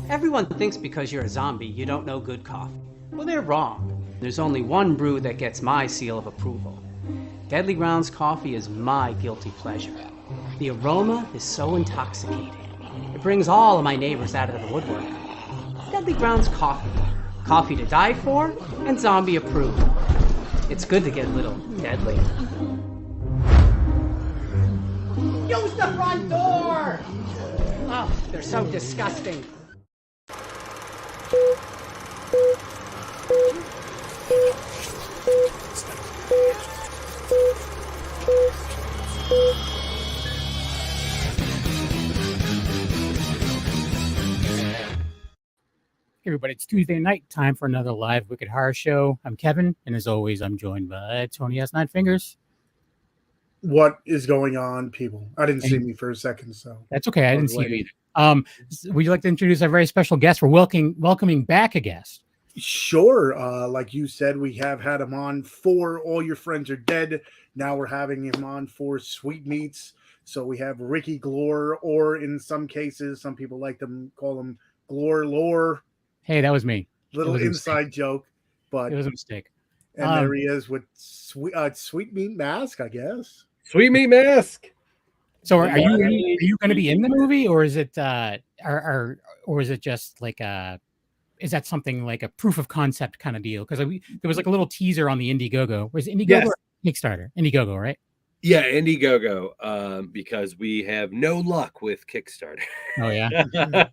Everyone thinks because you're a zombie, you don't know good coffee. Well, they're wrong. There's only one brew that gets my seal of approval. Deadly Grounds coffee is my guilty pleasure. The aroma is so intoxicating. It brings all of my neighbors out of the woodwork. Deadly Grounds coffee. Coffee to die for and zombie approved. It's good to get a little deadly. Use the front door! Oh, they're so disgusting. Hey everybody, it's Tuesday night, time for another live Wicked Horror Show. I'm Kevin, and as always, I'm joined by Tony has 9 fingers. What is going on, people? I didn't see me for a second, so that's okay. I didn't see you either. Would you like to introduce our very special guest? We're welcoming back a guest. Sure. Like you said, we have had him on for All Your Friends Are Dead. Now we're having him on for Sweet Meats. So we have Ricky Glore, or in some cases, some people like to call him Glore Lore. Hey, that was me. Little inside joke, but it was a mistake. And there he is with Sweet Meat Mask, I guess. Sweet Meat Mask. So are you going to be in the movie, or is it or is it just like is that something like a proof of concept kind of deal? Because there was like a little teaser on the Indiegogo. Was it Indiegogo Yes. or Kickstarter? Indiegogo, right? Yeah, Indiegogo. Because we have no luck with Kickstarter. Oh yeah.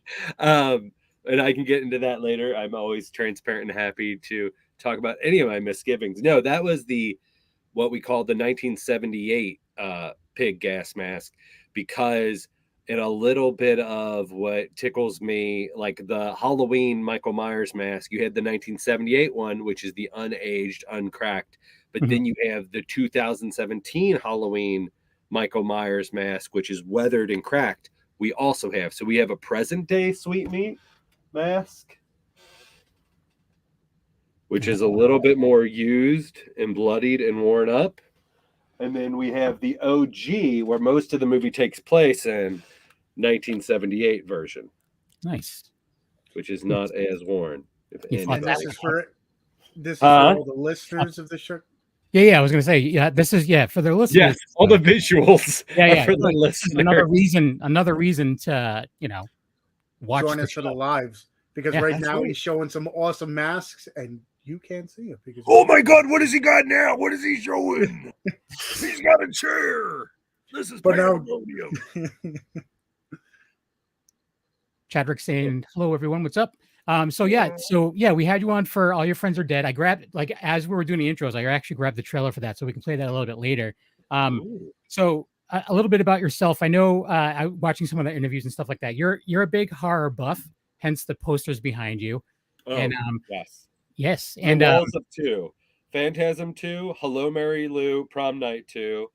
And I can get into that later. I'm always transparent and happy to talk about any of my misgivings. No, that was what we call the 1978 pig gas mask, because in a little bit of what tickles me, like the Halloween Michael Myers mask, you had the 1978 one, which is the unaged, uncracked, but then you have the 2017 Halloween Michael Myers mask, which is weathered and cracked. We also have. So we have a present day Sweet Meat mask, which is a little bit more used and bloodied and worn up. And then we have the OG, where most of the movie takes place in, 1978 version. Nice. Which is not as worn. And this is for all the listeners of the show. Yeah, I was going to say, this is for their listeners. Yes, all the visuals. Yeah, for the listeners. Another reason to watch. Join us for the lives, because right now he's showing some awesome masks, and you can't see it because. Oh my God! What has he got now? What is he showing? He's got a chair. This is pandemonium. Chadrick saying hello, everyone. What's up? So we had you on for All Your Friends Are Dead. I grabbed, like, as we were doing the intros, I actually grabbed the trailer for that, so we can play that a little bit later. So a little bit about yourself. I know, watching some of the interviews and stuff like that, you're a big horror buff, hence the posters behind you. Oh, and yes, and Walls of 2, Phantasm 2, Hello Mary Lou, Prom Night 2,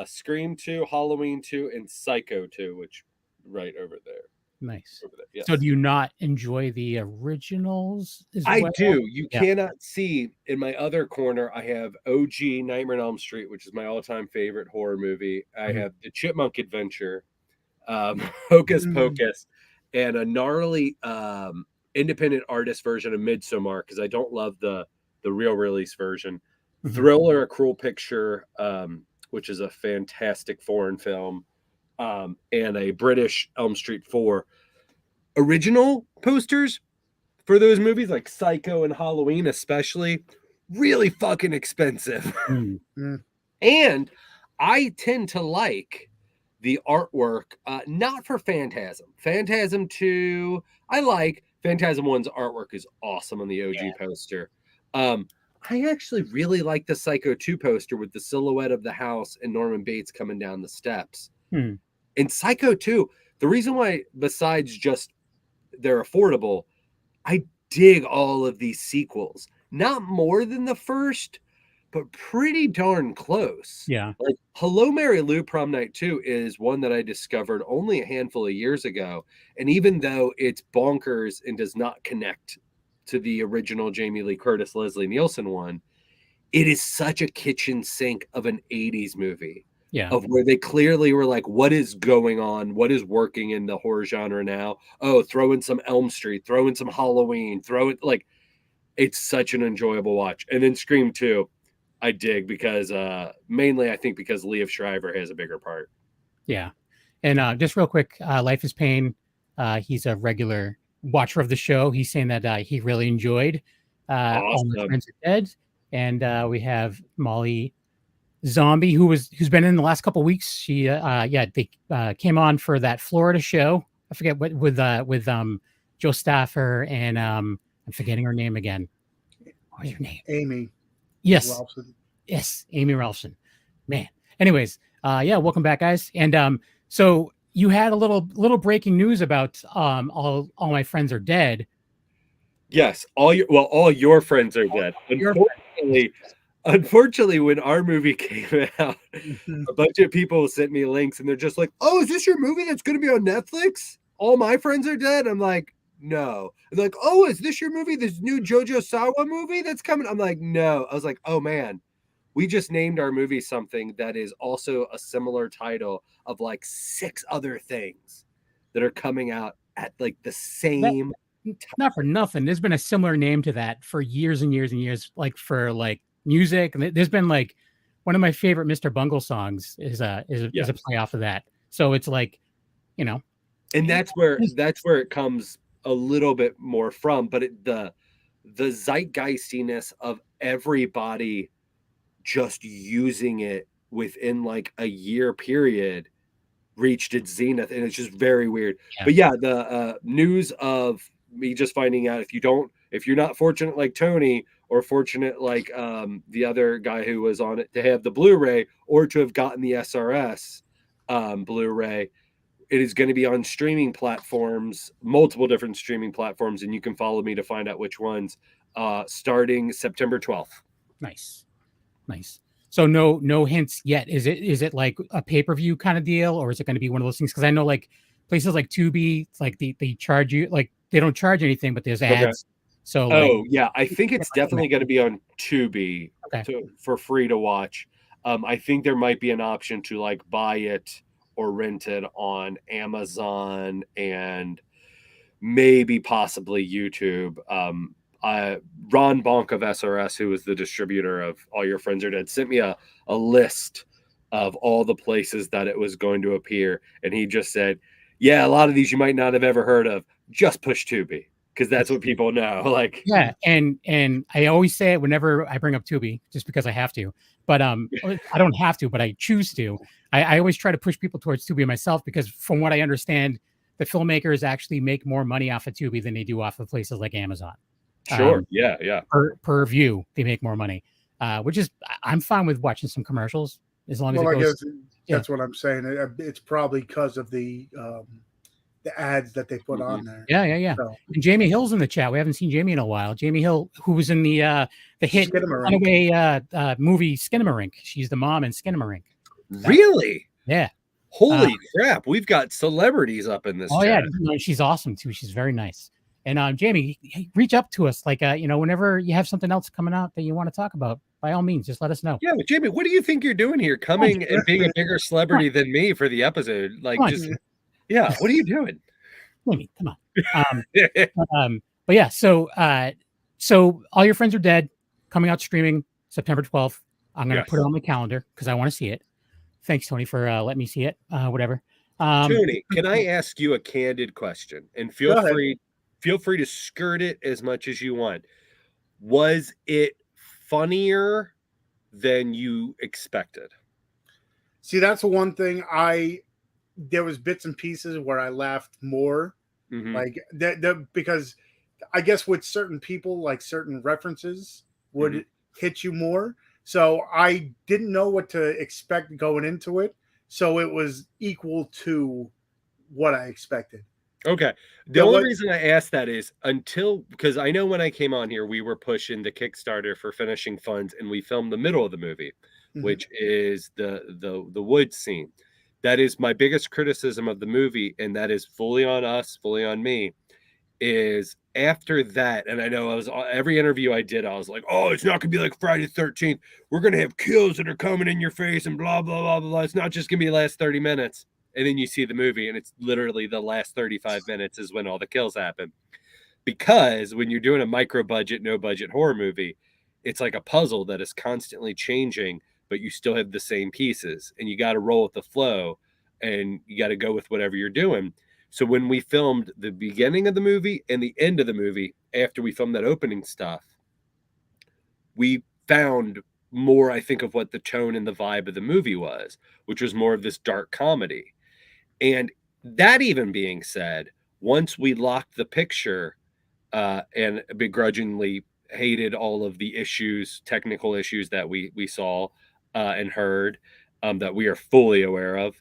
Scream 2, Halloween 2, and Psycho 2, which right over there. Nice. Yes. So do you not enjoy the originals? I do. You cannot see in my other corner. I have OG Nightmare on Elm Street, which is my all-time favorite horror movie. I have the Chipmunk Adventure, Hocus Pocus, and a gnarly independent artist version of Midsommar, because I don't love the real release version. Thriller, A Cruel Picture, which is a fantastic foreign film. And a British Elm Street 4 original posters for those movies, like Psycho and Halloween especially, really fucking expensive. And I tend to like the artwork, not for Phantasm. Phantasm 2, I like. Phantasm 1's artwork is awesome on the OG poster. I actually really like the Psycho 2 poster with the silhouette of the house and Norman Bates coming down the steps. In Psycho 2, the reason why, besides just they're affordable, I dig all of these sequels. Not more than the first, but pretty darn close. Yeah. Like Hello Mary Lou, Prom Night 2 is one that I discovered only a handful of years ago. And even though it's bonkers and does not connect to the original Jamie Lee Curtis, Leslie Nielsen one, it is such a kitchen sink of an 80s movie. Yeah. Of where they clearly were like, what is going on? What is working in the horror genre now? Oh, throw in some Elm Street, throw in some Halloween, throw it like it's such an enjoyable watch. And then Scream 2, I dig because mainly I think because Liev Schreiber has a bigger part. Yeah. And just real quick, Life is Pain. He's a regular watcher of the show. He's saying that he really enjoyed All My Awesome. Friends Are Dead. And we have Molly Zombie, who's been in the last couple weeks. She they came on for that Florida show. I forget what with Joe Staffer and I'm forgetting her name again. What was her name? Amy. Yes. Ralston. Yes, Amy Ralston. Man. Anyways, welcome back, guys. And so you had a little breaking news about all my friends are dead. Yes, all your friends are dead. Unfortunately, when our movie came out, a bunch of people sent me links and they're just like, "Oh, is this your movie that's going to be on Netflix? All My Friends Are Dead?" I'm like, "No." They're like, "Oh, is this your movie? This new JoJo Sawa movie that's coming?" I'm like, "No." I was like, "Oh man, we just named our movie something that is also a similar title of like 6 other things that are coming out at like the same." Not for nothing. There's been a similar name to that for years and years and years, like for like music. And there's been like one of my favorite Mr. Bungle songs is a play off of that. So it's like, and that's where it comes a little bit more from. But the zeitgeistiness of everybody just using it within like a year period reached its zenith, and it's just very weird. Yeah. But yeah, the news of me just finding out if you're not fortunate like Tony or fortunate like the other guy who was on it to have the Blu-ray or to have gotten the SRS Blu-ray, it is going to be on streaming platforms, multiple different streaming platforms, and you can follow me to find out which ones starting September 12th. Nice. So no hints yet. Is it like a pay-per-view kind of deal, or is it going to be one of those things? Because I know like places like Tubi, like they charge you, like they don't charge anything, but there's ads. Okay. So yeah, I think it's definitely going to be on Tubi for free to watch. I think there might be an option to like buy it or rent it on Amazon and maybe possibly YouTube. Ron Bonk of SRS, who was the distributor of All Your Friends Are Dead, sent me a list of all the places that it was going to appear. And he just said, yeah, a lot of these you might not have ever heard of. Just push Tubi, because that's what people know. Like, yeah. And I always say it whenever I bring up Tubi, just because I have to. But I don't have to, but I choose to. I always try to push people towards Tubi myself, because from what I understand, the filmmakers actually make more money off of Tubi than they do off of places like Amazon. Sure. Yeah. Per view, they make more money, which is I'm fine with watching some commercials as long as it goes. That's what I'm saying. It's probably because of the ads that they put on there. Yeah. So. And Jamie Hill's in the chat. We haven't seen Jamie in a while. Jamie Hill, who was in the hit runaway movie Skinamarink. She's the mom in Skinamarink. Really? Yeah. Holy crap! We've got celebrities up in this. Oh chat. Yeah, she's awesome too. She's very nice. And Jamie, reach up to us, like whenever you have something else coming out that you want to talk about, by all means, just let us know. Yeah, but Jamie, what do you think you're doing here, coming and being a bigger celebrity than me for the episode? Like, what are you doing? Jamie, come on. But yeah, so All Your Friends Are Dead, coming out streaming September 12th. I'm gonna put it on my calendar because I want to see it. Thanks, Tony, for letting me see it. Whatever. Tony, can I ask you a candid question? And feel free to skirt it as much as you want. Was it funnier than you expected? See, that's the one thing there was bits and pieces where I laughed more. Mm-hmm. Like because I guess with certain people, like certain references would hit you more. So I didn't know what to expect going into it. So it was equal to what I expected. Okay. The only reason I asked that is because I know when I came on here, we were pushing the Kickstarter for finishing funds, and we filmed the middle of the movie, which is the woods scene. That is my biggest criticism of the movie, and that is fully on us, fully on me, is after that, and I know every interview I did, I was like, oh, it's not gonna be like Friday the 13th. We're gonna have kills that are coming in your face and blah blah blah blah. It's not just gonna be the last 30 minutes. And then you see the movie, and it's literally the last 35 minutes is when all the kills happen. Because when you're doing a micro budget, no budget horror movie, it's like a puzzle that is constantly changing, but you still have the same pieces, and you got to roll with the flow, and you got to go with whatever you're doing. So when we filmed the beginning of the movie and the end of the movie, after we filmed that opening stuff, we found more, I think, of what the tone and the vibe of the movie was, which was more of this dark comedy. And that even being said, once we locked the picture and begrudgingly hated all of the issues, technical issues that we saw and heard that we are fully aware of,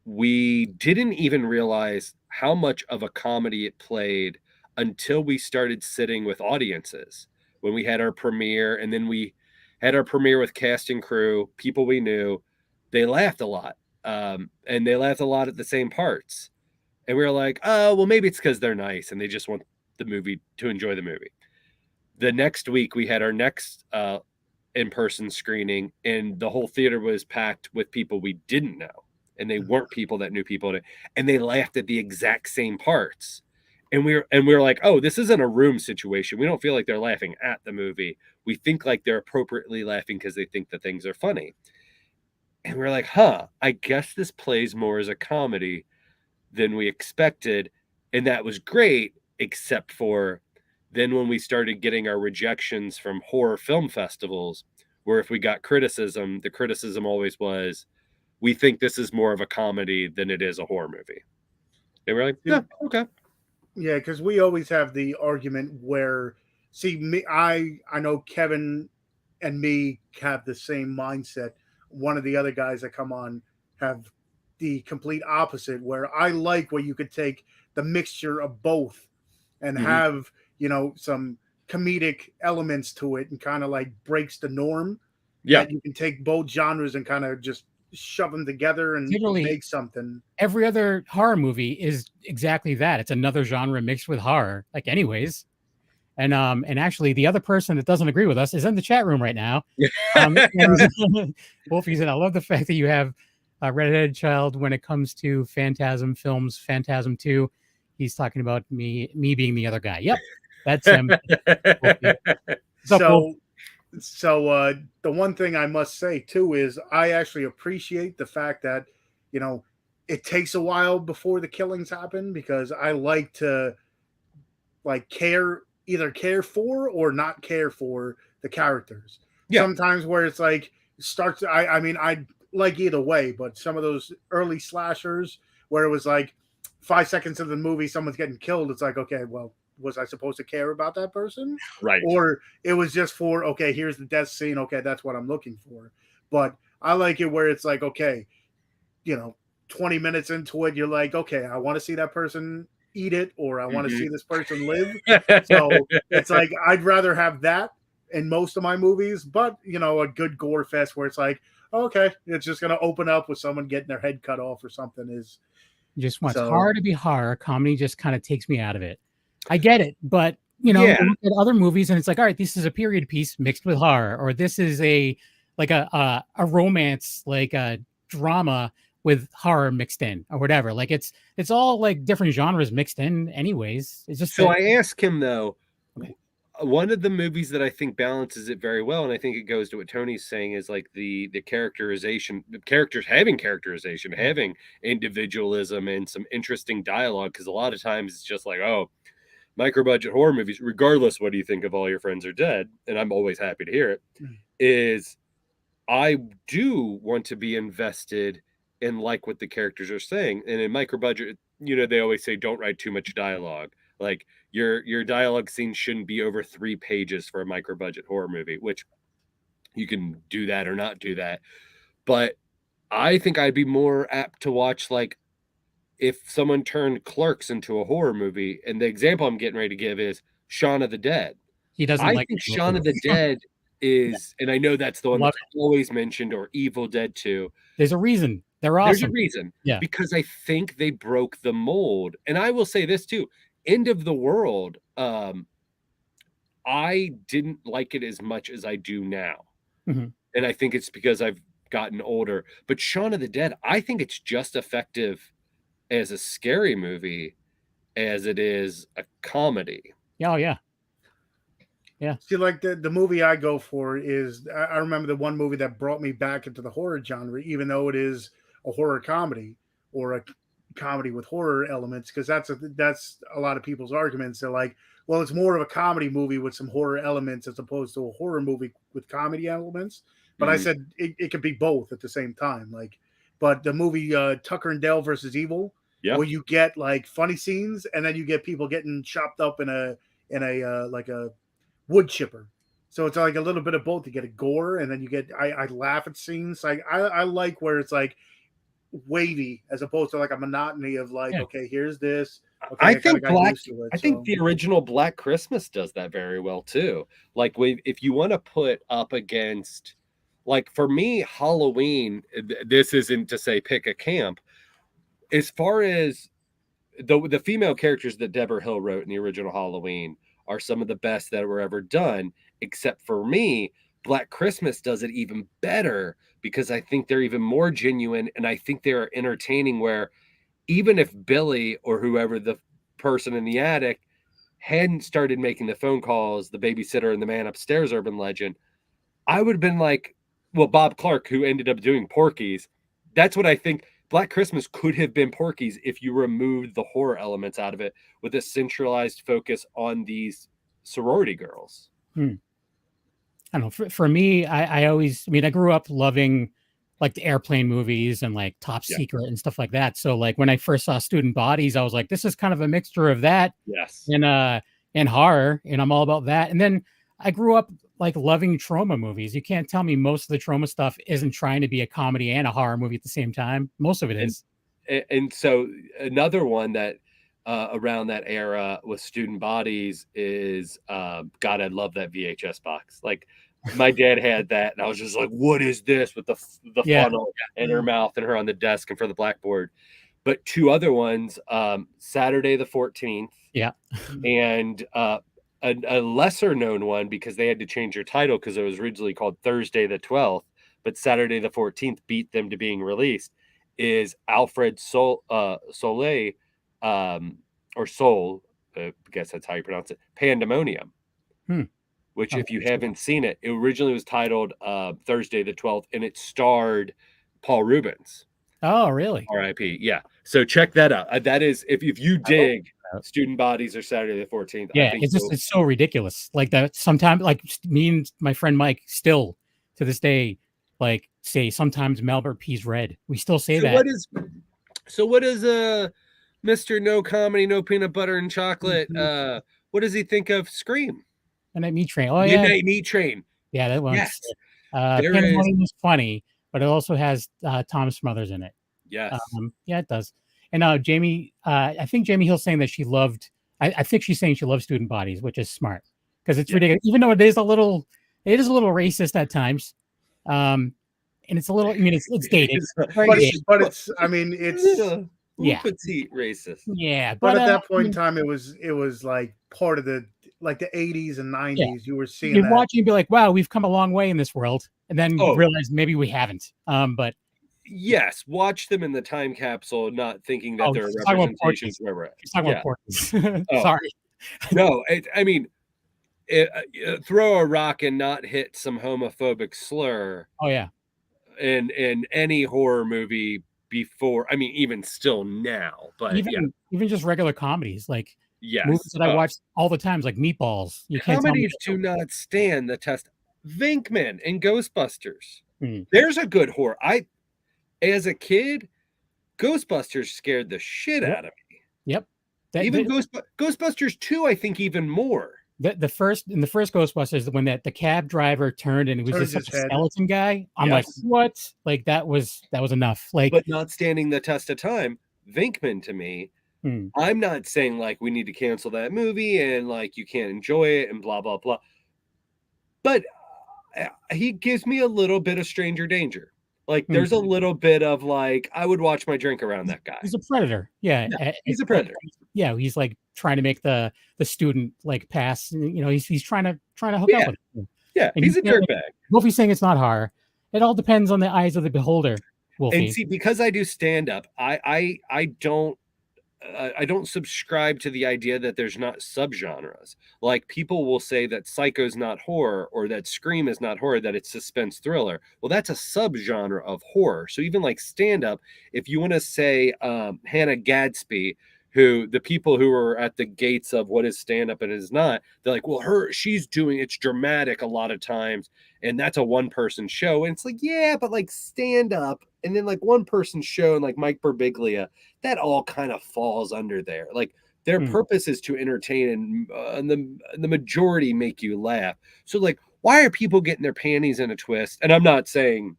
we didn't even realize how much of a comedy it played until we started sitting with audiences when we had our premiere, and then we had our premiere with cast and crew, people we knew. They laughed a lot, and they laughed a lot at the same parts. And we were like, oh, well, maybe it's because they're nice and they just want the movie to enjoy the movie. The next week, we had our next in-person screening, and the whole theater was packed with people we didn't know. And they weren't people that knew people. And they laughed at the exact same parts. And we were like, oh, this isn't a room situation. We don't feel like they're laughing at the movie. We think like they're appropriately laughing because they think the things are funny. And we're like, I guess this plays more as a comedy than we expected. And that was great, except for then when we started getting our rejections from horror film festivals, where if we got criticism, the criticism always was, we think this is more of a comedy than it is a horror movie. And we're like, yeah, okay. Yeah, because we always have the argument where, see, me, I know Kevin and me have the same mindset. One of the other guys that come on have the complete opposite, where I like where you could take the mixture of both and have, some comedic elements to it and kind of like breaks the norm. Yeah. That you can take both genres and kind of just shove them together and make something. Every other horror movie is exactly that. It's another genre mixed with horror, like anyways. And actually the other person that doesn't agree with us is in the chat room right now. Wolfie's in. I love the fact that you have a redheaded child when it comes to Phantasm films, Phantasm 2. He's talking about me being the other guy. Yep. That's him. So the one thing I must say too is I actually appreciate the fact that, it takes a while before the killings happen, because I like to either care for or not care for the characters. Yeah. Sometimes where it's like starts, I mean, I like either way, but some of those early slashers where it was like 5 seconds of the movie, someone's getting killed. It's like, okay, well, was I supposed to care about that person? Right. Or it was just for, okay, here's the death scene. Okay, that's what I'm looking for. But I like it where it's like, okay, 20 minutes into it, you're like, okay, I want to see that person eat it, or I want to see this person live. So it's like, I'd rather have that in most of my movies, but, a good gore fest where it's like, okay, it's just going to open up with someone getting their head cut off or something is. Just wants horror to be horror. Comedy just kind of takes me out of it. I get it, but you look at other movies and it's like, all right, this is a period piece mixed with horror, or this is a romance, like a drama with horror mixed in, or whatever. Like it's all like different genres mixed in, anyways. It's just I ask him though. Okay. One of the movies that I think balances it very well, and I think it goes to what Tony's saying, is like the characterization, the characters having characterization, having individualism and some interesting dialogue. Because a lot of times it's just like, oh, micro budget horror movies, regardless what do you think of All Your Friends Are Dead, and I'm always happy to hear it, is I do want to be invested in like what the characters are saying. And in micro budget, they always say don't write too much dialogue. Like your dialogue scene shouldn't be over 3 pages for a micro budget horror movie, which you can do that or not do that. But I think I'd be more apt to watch like if someone turned Clerks into a horror movie. And the example I'm getting ready to give is Shaun of the Dead. I think Shaun of the Dead is, and I know that's the one that's always mentioned, or Evil Dead 2. There's a reason. They're awesome. There's a reason. Yeah. Because I think they broke the mold. And I will say this too. End of the World, I didn't like it as much as I do now. Mm-hmm. And I think it's because I've gotten older. But Shaun of the Dead, I think it's just effective as a scary movie as it is a comedy. Oh yeah. See, like the movie I go for is I remember the one movie that brought me back into the horror genre, even though it is a horror comedy or a comedy with horror elements, because that's a lot of people's arguments. They're like, well, it's more of a comedy movie with some horror elements as opposed to a horror movie with comedy elements. But I said it could be both at the same time. Like, but the movie Tucker and Dale versus Evil, where you get like funny scenes and then you get people getting chopped up in a like a wood chipper. So it's like a little bit of both. You get a gore, and then you get I laugh at scenes. Like I like where it's like wavy as opposed to like a monotony of like, okay, here's this. Okay, I think the original Black Christmas does that very well too. Like if you want to put up against, like for me, Halloween, this isn't to say pick a camp. As far as the female characters that Deborah Hill wrote in the original Halloween are some of the best that were ever done, except for me, Black Christmas does it even better because I think they're even more genuine, and I think they're entertaining, where even if Billy or whoever the person in the attic hadn't started making the phone calls, the babysitter and the man upstairs urban legend, I would have been like, well, Bob Clark, who ended up doing Porky's, that's what I think. Black Christmas could have been Porky's if you removed the horror elements out of it with a centralized focus on these sorority girls. I don't know. For me, I grew up loving like the airplane movies and like Top Secret and stuff like that. So like when I first saw Student Bodies, I was like, this is kind of a mixture of that and horror, and I'm all about that. And then I grew up like loving trauma movies. You can't tell me most of the trauma stuff isn't trying to be a comedy and a horror movie at the same time. Most of it is. And so another one that around that era with Student Bodies is God, I love that VHS box. Like my dad had that, and I was just like, what is this with the funnel in her mouth and her on the desk in front of the blackboard? But two other ones, Saturday the 14th. Yeah. And a lesser known one, because they had to change their title because it was originally called Thursday the 12th, but Saturday the 14th beat them to being released, is Alfred Soleil, or Soul, I guess that's how you pronounce it, Pandemonium. Which, if you haven't seen it, it originally was titled Thursday the 12th, and it starred Paul Rubens. Oh, really? R.I.P. Yeah. So check that out. That is, if you dig Student Bodies or Saturday the 14th. Yeah, it's so ridiculous. Like that sometimes, like me and my friend Mike still to this day, like say sometimes Melbourne Peas Red. We still say that. What is Mr. No Comedy, No Peanut Butter and Chocolate? What does he think of Scream? Midnight Meat Train. Oh, yeah. Midnight Meat Train. Yeah, that one. Yes. Pandemonium is funny, but it also has Tom Smothers in it. Yes. Yeah, it does. And Jamie, I think Jamie Hill's saying that she loved, I think she's saying she loves Student Bodies, which is smart because it's ridiculous. Even though it is a little racist at times. And it's a little, I mean, it's dated. But it's, I mean, it's petite racist. Yeah. But at that point in time, it was like part of the 80s and 90s. Yeah. You were seeing you'd watch and be like, wow, we've come a long way in this world. And then you realize maybe we haven't. But yes, watch them in the time capsule, not thinking that they're representations where we're at. Sorry. No, I mean, throw a rock and not hit some homophobic slur. Oh, yeah. In any horror movie before, I mean, even still now, but even just regular comedies, like movies that I watch all the times, like Meatballs. Comedies do not stand the test. Venkman and Ghostbusters. There's a good horror. As a kid, Ghostbusters scared the shit out of me. Yep. Ghostbusters 2, I think even more. The first Ghostbusters, when the cab driver turned and it was just a skeleton guy, I'm like, what? Like that was enough. Like, but not standing the test of time. Venkman to me, I'm not saying like we need to cancel that movie and like you can't enjoy it and blah blah blah. But he gives me a little bit of Stranger Danger. Like there's a little bit of like I would watch my drink around that guy. He's a predator. Yeah, he's a predator. Yeah, he's like trying to make the student like pass. You know, he's trying to hook up with him. Yeah, And he's a dirtbag. Wolfie's saying it's not horror. It all depends on the eyes of the beholder, Wolfie. And see, because I do stand up, I don't subscribe to the idea that there's not subgenres. Like people will say that Psycho's not horror or that Scream is not horror, that it's suspense thriller. Well, that's a subgenre of horror. So even like stand up, if you want to say Hannah Gadsby, who the people who are at the gates of what is stand up and is not, they're like, well, she's doing it's dramatic a lot of times. And that's a one person show. And it's like, yeah, but like stand up and then like one person show and like Mike Birbiglia, that all kind of falls under there. Like their purpose is to entertain and the majority make you laugh. So like, why are people getting their panties in a twist? And I'm not saying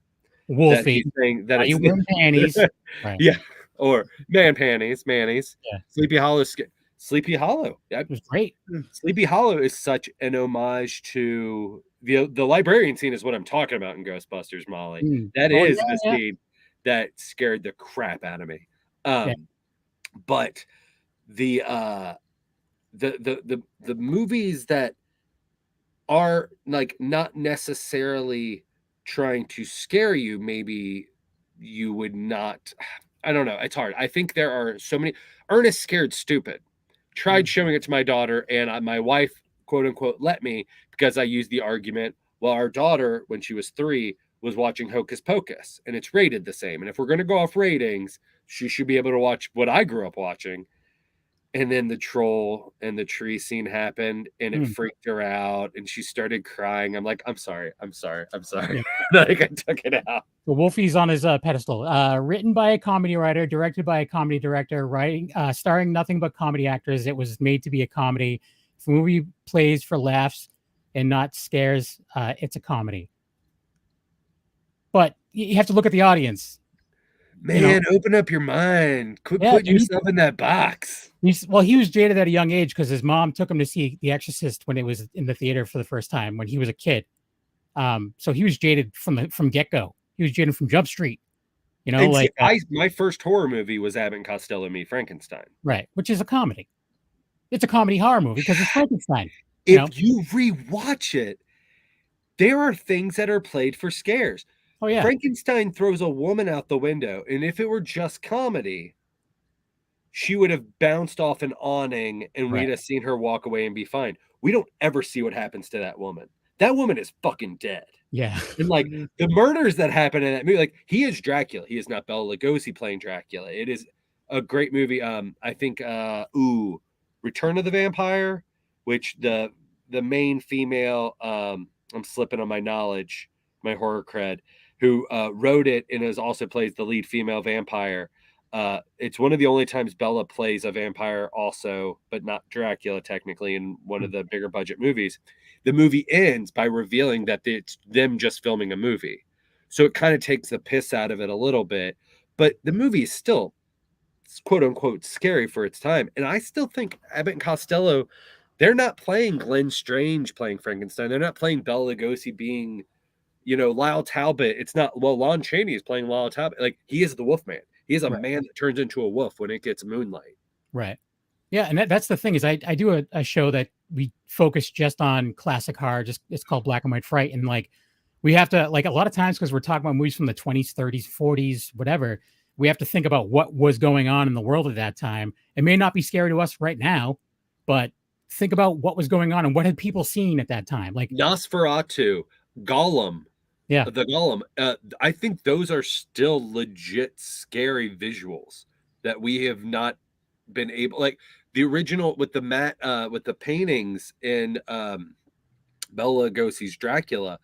Wolfie, that are you wearing panties? Right. Yeah. Or mayonnaise. Yeah. Sleepy Hollow. It was great. Sleepy Hollow is such an homage to the librarian scene is what I'm talking about in Ghostbusters, Molly. That is the scene that scared the crap out of me. But the movies that are like not necessarily trying to scare you, maybe you would not. I don't know. It's hard. I think there are so many. Ernest Scared Stupid. Tried showing it to my daughter, and my wife, quote unquote, let me because I used the argument. Well, our daughter, when she was 3, was watching Hocus Pocus, and it's rated the same. And if we're going to go off ratings, she should be able to watch what I grew up watching. And then the troll and the tree scene happened, and it freaked her out, and she started crying. I'm like, I'm sorry. Yeah. Like I took it out. Well, Wolfie's on his pedestal. Written by a comedy writer, directed by a comedy director, starring nothing but comedy actors. It was made to be a comedy. If a movie plays for laughs and not scares, it's a comedy. But you have to look at the audience. Man, open up your mind. Quit putting yourself in that box. He was jaded at a young age because his mom took him to see The Exorcist when it was in the theater for the first time when he was a kid. So he was jaded from get-go. He was jaded from Jump Street. You know, and like my first horror movie was Abbott and Costello Meet Frankenstein. Right, which is a comedy. It's a comedy horror movie because it's Frankenstein. If you rewatch it, there are things that are played for scares. Oh yeah. Frankenstein throws a woman out the window, and if it were just comedy, she would have bounced off an awning and we'd have seen her walk away and be fine. We don't ever see what happens to that woman. That woman is fucking dead. Yeah. And like the murders that happen in that movie, like he is Dracula. He is not Bela Lugosi playing Dracula. It is a great movie. I think Return of the Vampire, which the main female, I'm slipping on my knowledge, my horror cred, who wrote it and also plays the lead female vampire. It's one of the only times Bella plays a vampire also, but not Dracula technically in one of the bigger budget movies. The movie ends by revealing that it's them just filming a movie. So it kind of takes the piss out of it a little bit, but the movie is still quote unquote scary for its time. And I still think Abbott and Costello, they're not playing Glenn Strange playing Frankenstein. They're not playing Bela Lugosi being, Lyle Talbot. It's not, Lon Chaney is playing Lyle Talbot. Like he is the Wolfman. He is a man that turns into a wolf when it gets moonlight. Right. Yeah. And that's the thing is I do a show that we focus just on classic horror. It's called Black and White Fright. And like, we have to like a lot of times, because we're talking about movies from the 20s, 30s, 40s, whatever, we have to think about what was going on in the world at that time. It may not be scary to us right now, but think about what was going on and what had people seen at that time. Like Nosferatu, Gollum. Yeah. The Gollum. I think those are still legit scary visuals that we have not been able, like the original with the paintings in Bela Lugosi's Dracula.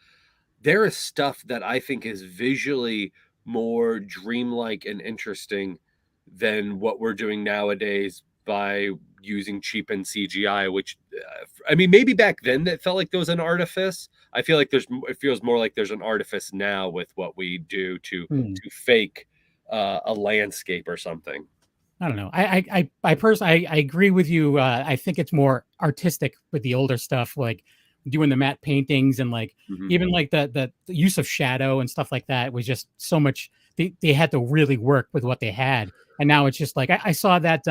There is stuff that I think is visually more dreamlike and interesting than what we're doing nowadays by using cheapened CGI, which maybe back then that felt like there was an artifice. I feel like it feels more like there's an artifice now with what we do to fake a landscape or something. I don't know. I personally, I agree with you. I think it's more artistic with the older stuff, like doing the matte paintings and like even like the use of shadow and stuff like that. It was just so much. They had to really work with what they had. And now it's just like, I saw that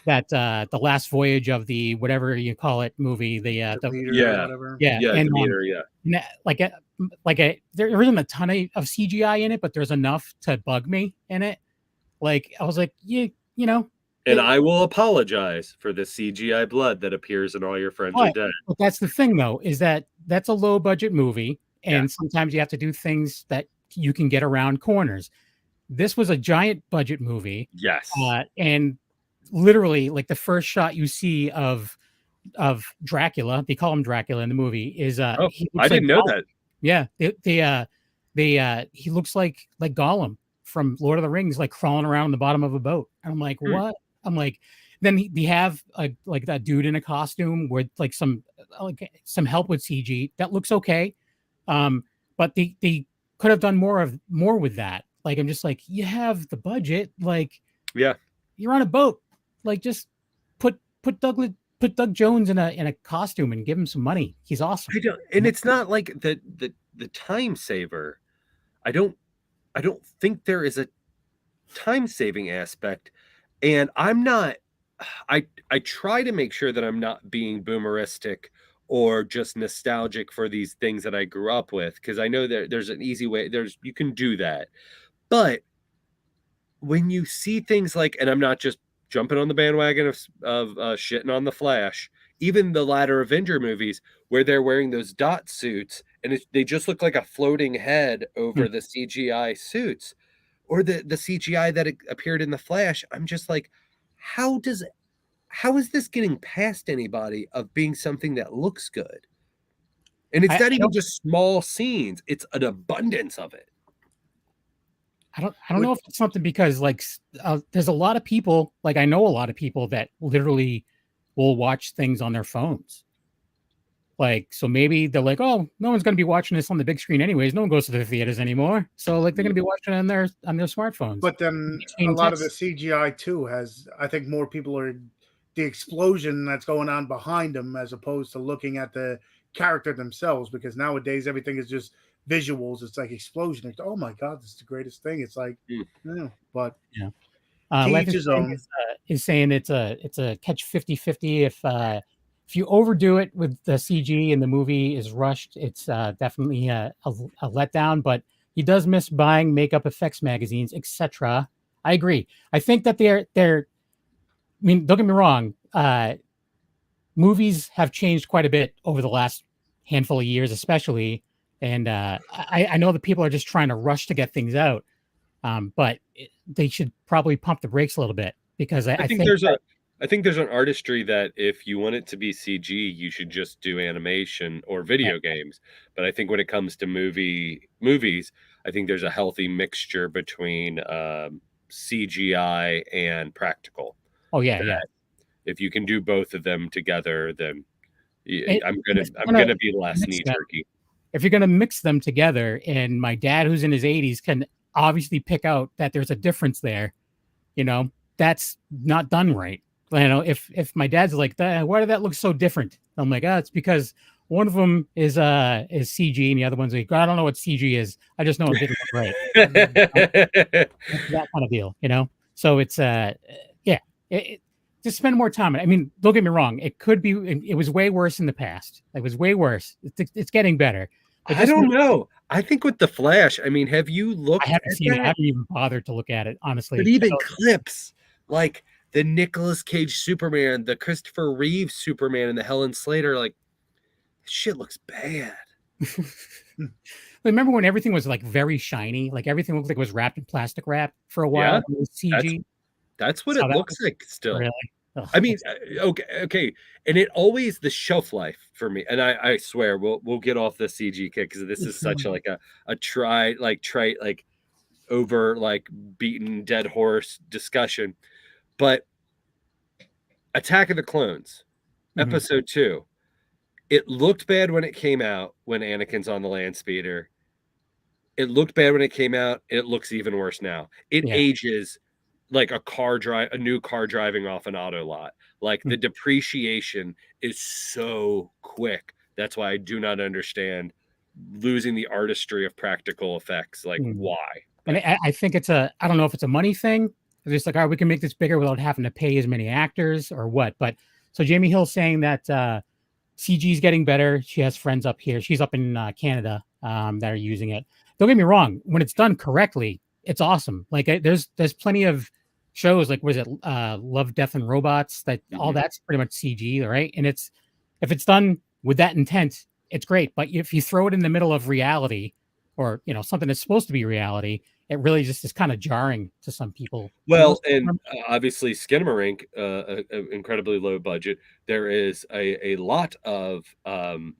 the last voyage of the whatever you call it movie, The meter Yeah. or whatever. yeah, Yeah, and Demeter, yeah. there isn't a ton of CGI in it, but there's enough to bug me in it. Like I was like, you know, And I will apologize for the CGI blood that appears in All Your Friends Are Dead. but that's the thing though, is that that's a low budget movie, and sometimes you have to do things that you can get around corners. This was a giant budget movie. Yes. And literally, like the first shot you see of Dracula, they call him Dracula in the movie, is he I didn't know that. Yeah, he looks like Gollum from Lord of the Rings, like crawling around the bottom of a boat. And I'm like, what? I'm like, then they have like that dude in a costume with like some help with CG that looks okay, but they could have done more with that. Like I'm just like, you have the budget, like you're on a boat, like just put Doug Jones in a costume and give him some money. He's awesome. And it's not like the time saver. I don't think there is a time saving aspect, and I'm not. I try to make sure that I'm not being boomeristic or just nostalgic for these things that I grew up with, because I know that there's an easy way. You can do that, but when you see things like, and I'm not just jumping on the bandwagon of shitting on the Flash, even the latter Avenger movies where they're wearing those dot suits and they just look like a floating head over the CGI suits, or the CGI that appeared in the Flash. I'm just like, how is this getting past anybody of being something that looks good? And it's not even just small scenes; it's an abundance of it. I don't know if it's something because like there's a lot of people, like I know a lot of people that literally will watch things on their phones. Like, so maybe they're like, oh, no one's going to be watching this on the big screen anyways. No one goes to the theaters anymore. So like they're going to be watching it on their smartphones. But then a lot of the CGI too has, I think more people are the explosion that's going on behind them as opposed to looking at the character themselves, because nowadays everything is just visuals. It's like explosion. It's, oh my God, this is the greatest thing. It's like, but Life is saying it's a catch 50-50. If you overdo it with the CG and the movie is rushed, it's definitely a letdown. But he does miss buying makeup effects magazines, etc. I agree. I think that they're. I mean, don't get me wrong. Movies have changed quite a bit over the last handful of years, especially. And I know that people are just trying to rush to get things out, but they should probably pump the brakes a little bit, because I think there's an artistry that if you want it to be CG, you should just do animation or video games. But I think when it comes to movies, I think there's a healthy mixture between CGI and practical. Oh yeah. If you can do both of them together, then I'm gonna be less knee jerky. If you're gonna mix them together, and my dad, who's in his 80s, can obviously pick out that there's a difference there, that's not done right. If my dad's like, why did that look so different? I'm like, it's because one of them is CG and the other one's like, I don't know what CG is. I just know it didn't look right. That kind of deal, So it's just spend more time. I mean, don't get me wrong. It could be. It was way worse in the past. It was way worse. It's getting better. I don't know. I think with the Flash, I mean, have you looked? I haven't seen it. I haven't even bothered to look at it, honestly. But even clips like the Nicolas Cage Superman, the Christopher Reeve Superman, and the Helen Slater, like, shit looks bad. Remember when everything was like very shiny? Like everything looked like it was wrapped in plastic wrap for a while. It was CG. That's what it looks like still. Really? I mean, okay. And it always, the shelf life for me, and I swear we'll get off the CG kick, because this is such a trite, over like beaten dead horse discussion. But Attack of the Clones, episode 2, it looked bad when it came out, when Anakin's on the land speeder. It looked bad when it came out. It looks even worse now. It ages like a new car driving off an auto lot. Like the depreciation is so quick. That's why I do not understand losing the artistry of practical effects. Like why? And I think I don't know if it's a money thing, They're just like, all right, we can make this bigger without having to pay as many actors or what. But so Jamie Hill's saying that CG is getting better. She has friends up here. She's up in Canada that are using it. Don't get me wrong. When it's done correctly, it's awesome. Like there's plenty of shows like, was it Love, Death and Robots, that all that's pretty much CG, right? And if it's done with that intent, it's great. But if you throw it in the middle of reality, or something that's supposed to be reality, it really just is kind of jarring to some people. Well, and obviously Skinamarink, incredibly low budget. There is a lot of Photoshop,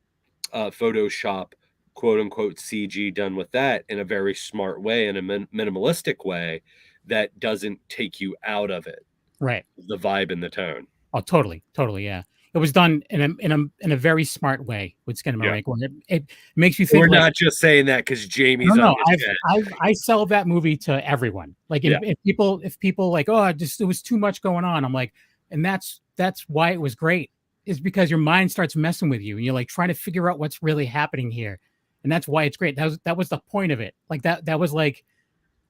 quote unquote, CG done with that in a very smart way, in a minimalistic way that doesn't take you out of it. Right. The vibe and the tone. Oh, totally. Yeah. It was done in a very smart way with Skinamarink. Yeah. It makes you think. We're not just saying that because Jamie's on I sell that movie to everyone. Like if people like, oh, it was too much going on. I'm like, and that's why it was great, is because your mind starts messing with you and you're like trying to figure out what's really happening here. And that's why it's great. That was the point of it. Like that was like,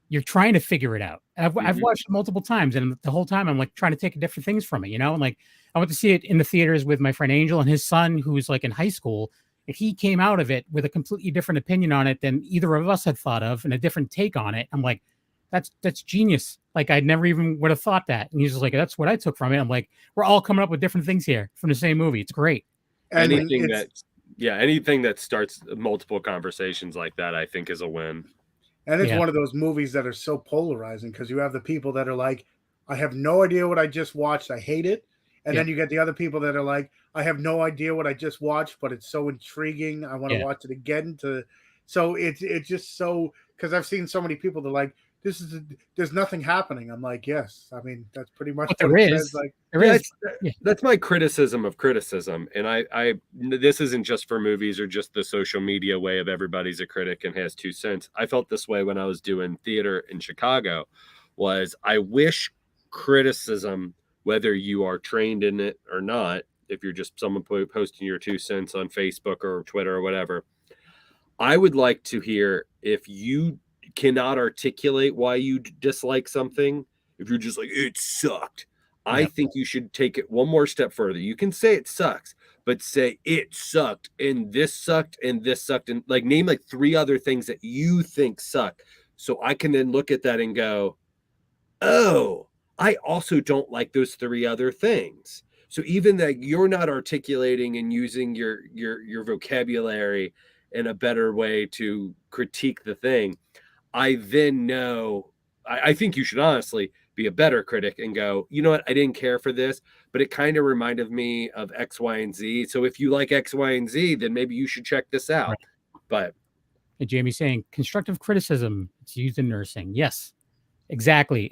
you're trying to figure it out. I've watched it multiple times, and the whole time I'm like trying to take different things from it, and like I went to see it in the theaters with my friend Angel and his son, who's like in high school, and he came out of it with a completely different opinion on it than either of us had thought of, and a different take on it. I'm like, that's genius. Like I never even would have thought that. And he's just like, that's what I took from it. I'm like, we're all coming up with different things here from the same movie. It's great. Anything that starts multiple conversations like that, I think, is a win. And it's one of those movies that are so polarizing, because you have the people that are like, I have no idea what I just watched, I hate it. And then you get the other people that are like, I have no idea what I just watched, but it's so intriguing, I want to watch it again. So it's just so, because I've seen so many people that are like, there's nothing happening. I'm like, yes. I mean, that's pretty much what it is. Like, that's my criticism of criticism. And I this isn't just for movies or just the social media way of everybody's a critic and has 2 cents. I felt this way when I was doing theater in Chicago. Was I wish criticism, whether you are trained in it or not, if you're just someone posting your 2 cents on Facebook or Twitter or whatever, I would like to hear, if you cannot articulate why you dislike something, if you're just like, it sucked, I think you should take it one more step further. You can say it sucks, but say it sucked and this sucked and this sucked, and like name like 3 other things that you think suck, so I can then look at that and go, oh, I also don't like those 3 other things. So even that you're not articulating and using your vocabulary in a better way to critique the thing, I then know, I think you should honestly be a better critic and go, you know what, I didn't care for this, but it kind of reminded me of X, Y, and Z. So if you like X, Y, and Z, then maybe you should check this out. Right. But and Jamie's saying constructive criticism, it's used in nursing. Yes, exactly.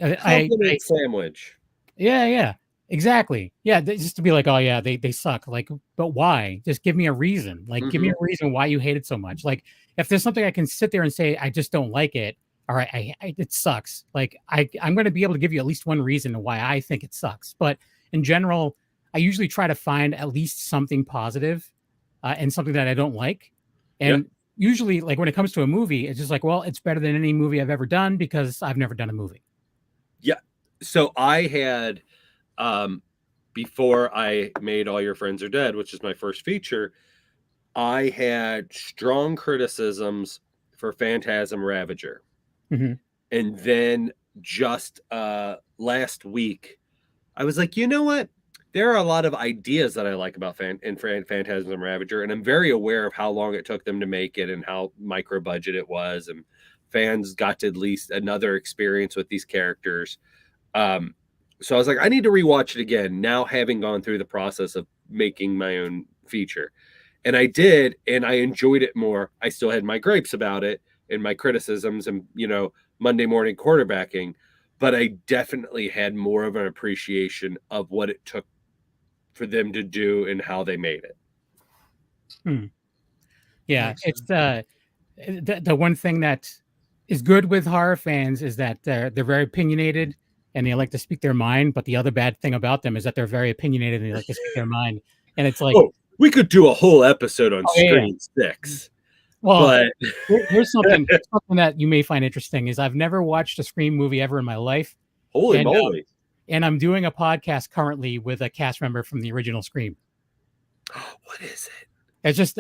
Sandwich. Yeah, exactly. Yeah, just to be like, oh yeah, they suck. Like, but why? Just give me a reason. Like, give me a reason why you hate it so much. Like, if there's something I can sit there and say, I just don't like it. All right, it sucks. Like, I'm going to be able to give you at least one reason why I think it sucks. But in general, I usually try to find at least something positive and something that I don't like. And usually, like when it comes to a movie, it's just like, well, it's better than any movie I've ever done because I've never done a movie. Yeah. So I had, before I made All Your Friends Are Dead, which is my first feature, I had strong criticisms for Phantasm Ravager. Mm-hmm. And then just last week, I was like, you know what? There are a lot of ideas that I like about Phantasm Ravager, and I'm very aware of how long it took them to make it and how micro budget it was, and fans got to at least another experience with these characters. So I was like, I need to rewatch it again now, having gone through the process of making my own feature. And I did, and I enjoyed it more. I still had my gripes about it and my criticisms and, Monday morning quarterbacking, but I definitely had more of an appreciation of what it took for them to do and how they made it. Yeah, it's the one thing that is good with horror fans is that they're very opinionated and they like to speak their mind. But the other bad thing about them is that they're very opinionated and they like to speak their mind. And it's like, we could do a whole episode on Scream 6. Well, but here's something that you may find interesting is I've never watched a Scream movie ever in my life. Holy And, moly! And I'm doing a podcast currently with a cast member from the original Scream. What is it? It's just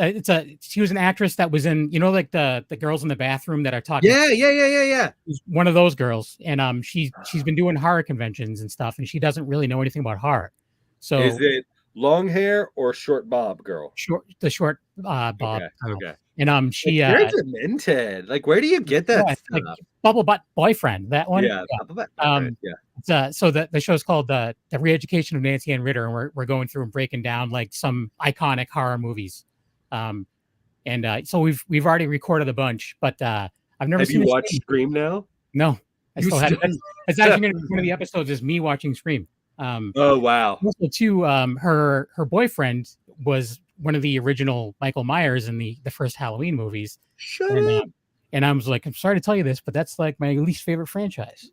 she was an actress that was in, you know, like the girls in the bathroom that are talking. Yeah. She's one of those girls, and she's been doing horror conventions and stuff, and she doesn't really know anything about horror. So is it long hair or short bob girl? The short bob. Okay. And she regimented. Like, where do you get that stuff? like Bubble Butt Boyfriend, that one. Yeah. Bubble Butt Boyfriend. Yeah. So the show's called the Re-Education of Nancy Ann Ritter, and we're going through and breaking down like some iconic horror movies. So we've already recorded a bunch, but I've never seen. Have you watched Scream now? No, I still haven't. It's actually going to be one of the episodes is me watching Scream. Oh wow! Also, too, her boyfriend was one of the original Michael Myers in the first Halloween movies. Shut up! And I was like, I'm sorry to tell you this, but that's like my least favorite franchise.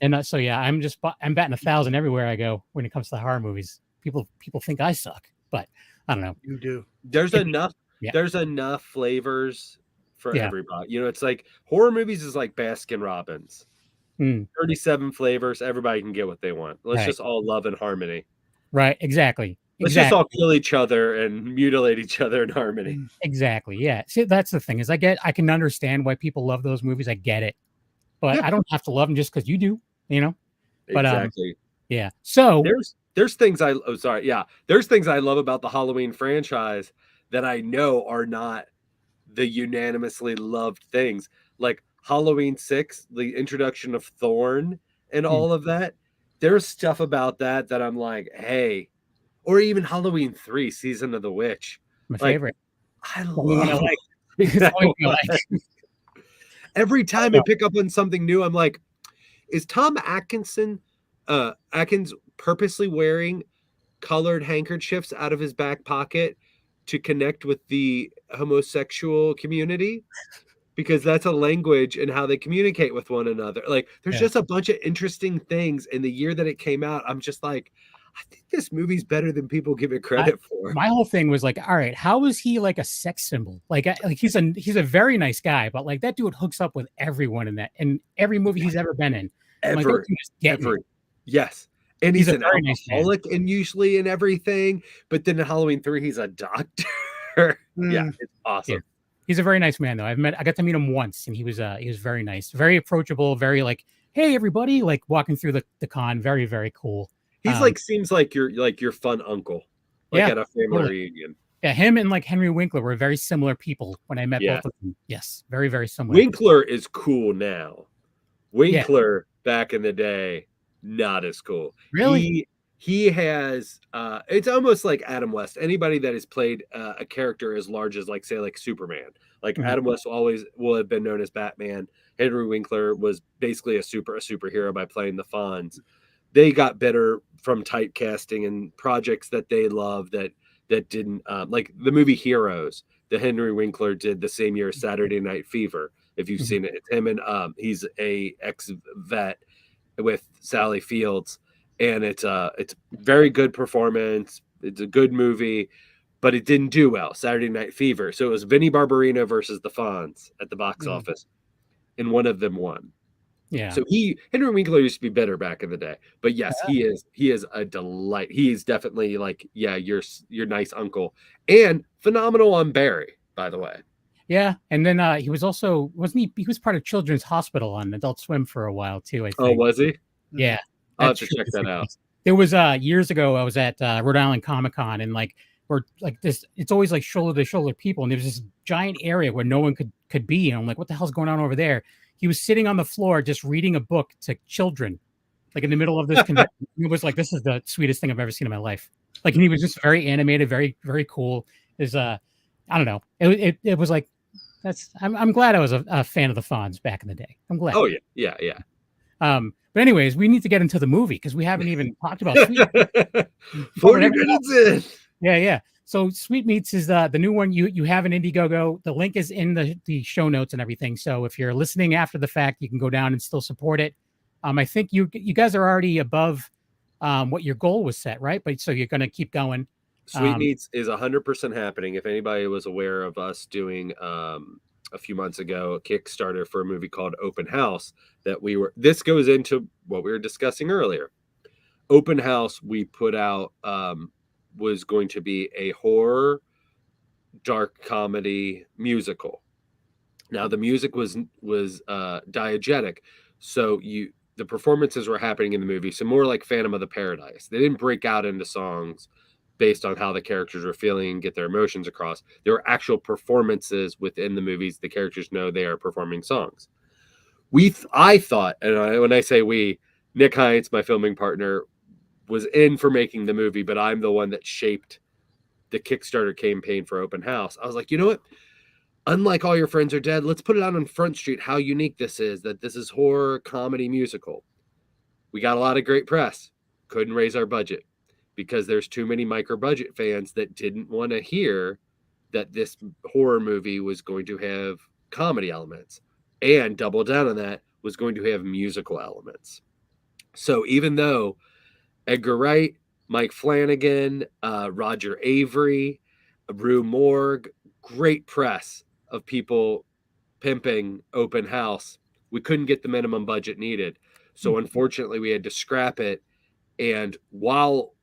And so yeah, I'm batting 1,000 everywhere I go when it comes to horror movies. People think I suck, but I don't know. You do. There's enough flavors for everybody. You know, it's like horror movies is like Baskin Robbins. 37 flavors. Everybody can get what they want. Let's just all love and harmony. Right. Exactly. Let's just all kill each other and mutilate each other in harmony. Exactly. Yeah. See, that's the thing is I can understand why people love those movies. I get it, but I don't have to love them just because you do, you know? But, exactly. Yeah. So there's things there's things I love about the Halloween franchise that I know are not the unanimously loved things. Like Halloween 6, the introduction of Thorn and all of that. There's stuff about that I'm like, hey, or even Halloween 3, Season of the Witch. My favorite. I love it. Every time I pick up on something new, I'm like, is Tom Atkins purposely wearing colored handkerchiefs out of his back pocket to connect with the homosexual community? Because that's a language and how they communicate with one another. Like, there's just a bunch of interesting things. In the year that it came out, I'm just like, I think this movie's better than people give it credit for. My whole thing was like, all right, how is he like a sex symbol? Like he's a very nice guy, but like that dude hooks up with everyone in every movie he's ever been in. Ever. Yes. And he's an alcoholic and usually in everything. But then in Halloween 3, he's a doctor. Yeah, it's awesome. Yeah. He's a very nice man, though. I got to meet him once, and he was very nice, very approachable, very like, hey, everybody, like walking through the con, very, very cool. He's seems like your fun uncle, at a family reunion. Yeah, him and like Henry Winkler were very similar people when I met both of them. Yes, very, very similar. Winkler is cool now. Winkler back in the day, not as cool. Really? He has it's almost like Adam West. Anybody that has played a character as large as like Superman. Like Adam West will have been known as Batman. Henry Winkler was basically a superhero by playing the Fonz. They got better from typecasting and projects that they loved that didn't like the movie Heroes that Henry Winkler did the same year as Saturday Night Fever. If you've seen it, it's him and he's a ex-vet with Sally Fields. And it's very good performance. It's a good movie, but it didn't do well. Saturday Night Fever. So it was Vinnie Barbarino versus the Fonz at the box office, and one of them won. Yeah. So Henry Winkler used to be better back in the day, but yes, he is a delight. He is definitely like your nice uncle, and phenomenal on Barry, by the way. Yeah, and then he was also wasn't he was part of Children's Hospital on Adult Swim for a while too. I think. Oh, was he? Yeah. I'll have to check that out. There was years ago I was at Rhode Island Comic-Con, and like we're like this, it's always like shoulder to shoulder people, and there was this giant area where no one could be, and I'm like, what the hell's going on over there? He was sitting on the floor just reading a book to children, like in the middle of this convention. It was like, this is the sweetest thing I've ever seen in my life. Like, and he was just very animated, very, very cool. There's I don't know. It was like, I'm glad I was a fan of the Fonz back in the day. I'm glad. Oh yeah. But anyways, we need to get into the movie because we haven't even talked about 40 minutes in. Yeah. So Sweet Meats is the new one you have in Indiegogo. The link is in the show notes and everything. So if you're listening after the fact, you can go down and still support it. I think you guys are already above what your goal was set, right? But so you're going to keep going. Sweet Meats is 100% happening. If anybody was aware of us doing a few months ago a Kickstarter for a movie called Open House this goes into what we were discussing earlier. Open House we put out was going to be a horror dark comedy musical. Now the music was diegetic, so the performances were happening in the movie, so more like Phantom of the Paradise. They didn't break out into songs based on how the characters were feeling and get their emotions across. There were actual performances within the movies. The characters know they are performing songs. I thought, and when I say we, Nick Heinz, my filming partner, was in for making the movie, but I'm the one that shaped the Kickstarter campaign for Open House. I was like, you know what? Unlike All Your Friends Are Dead, let's put it out on Front Street how unique this is, that this is horror comedy musical. We got a lot of great press. Couldn't raise our budget because there's too many micro budget fans that didn't want to hear that this horror movie was going to have comedy elements, and double down on that, was going to have musical elements. So even though Edgar Wright, Mike Flanagan, Roger Avery, Rue Morgue, great press of people pimping Open House, we couldn't get the minimum budget needed. So unfortunately we had to scrap it. And while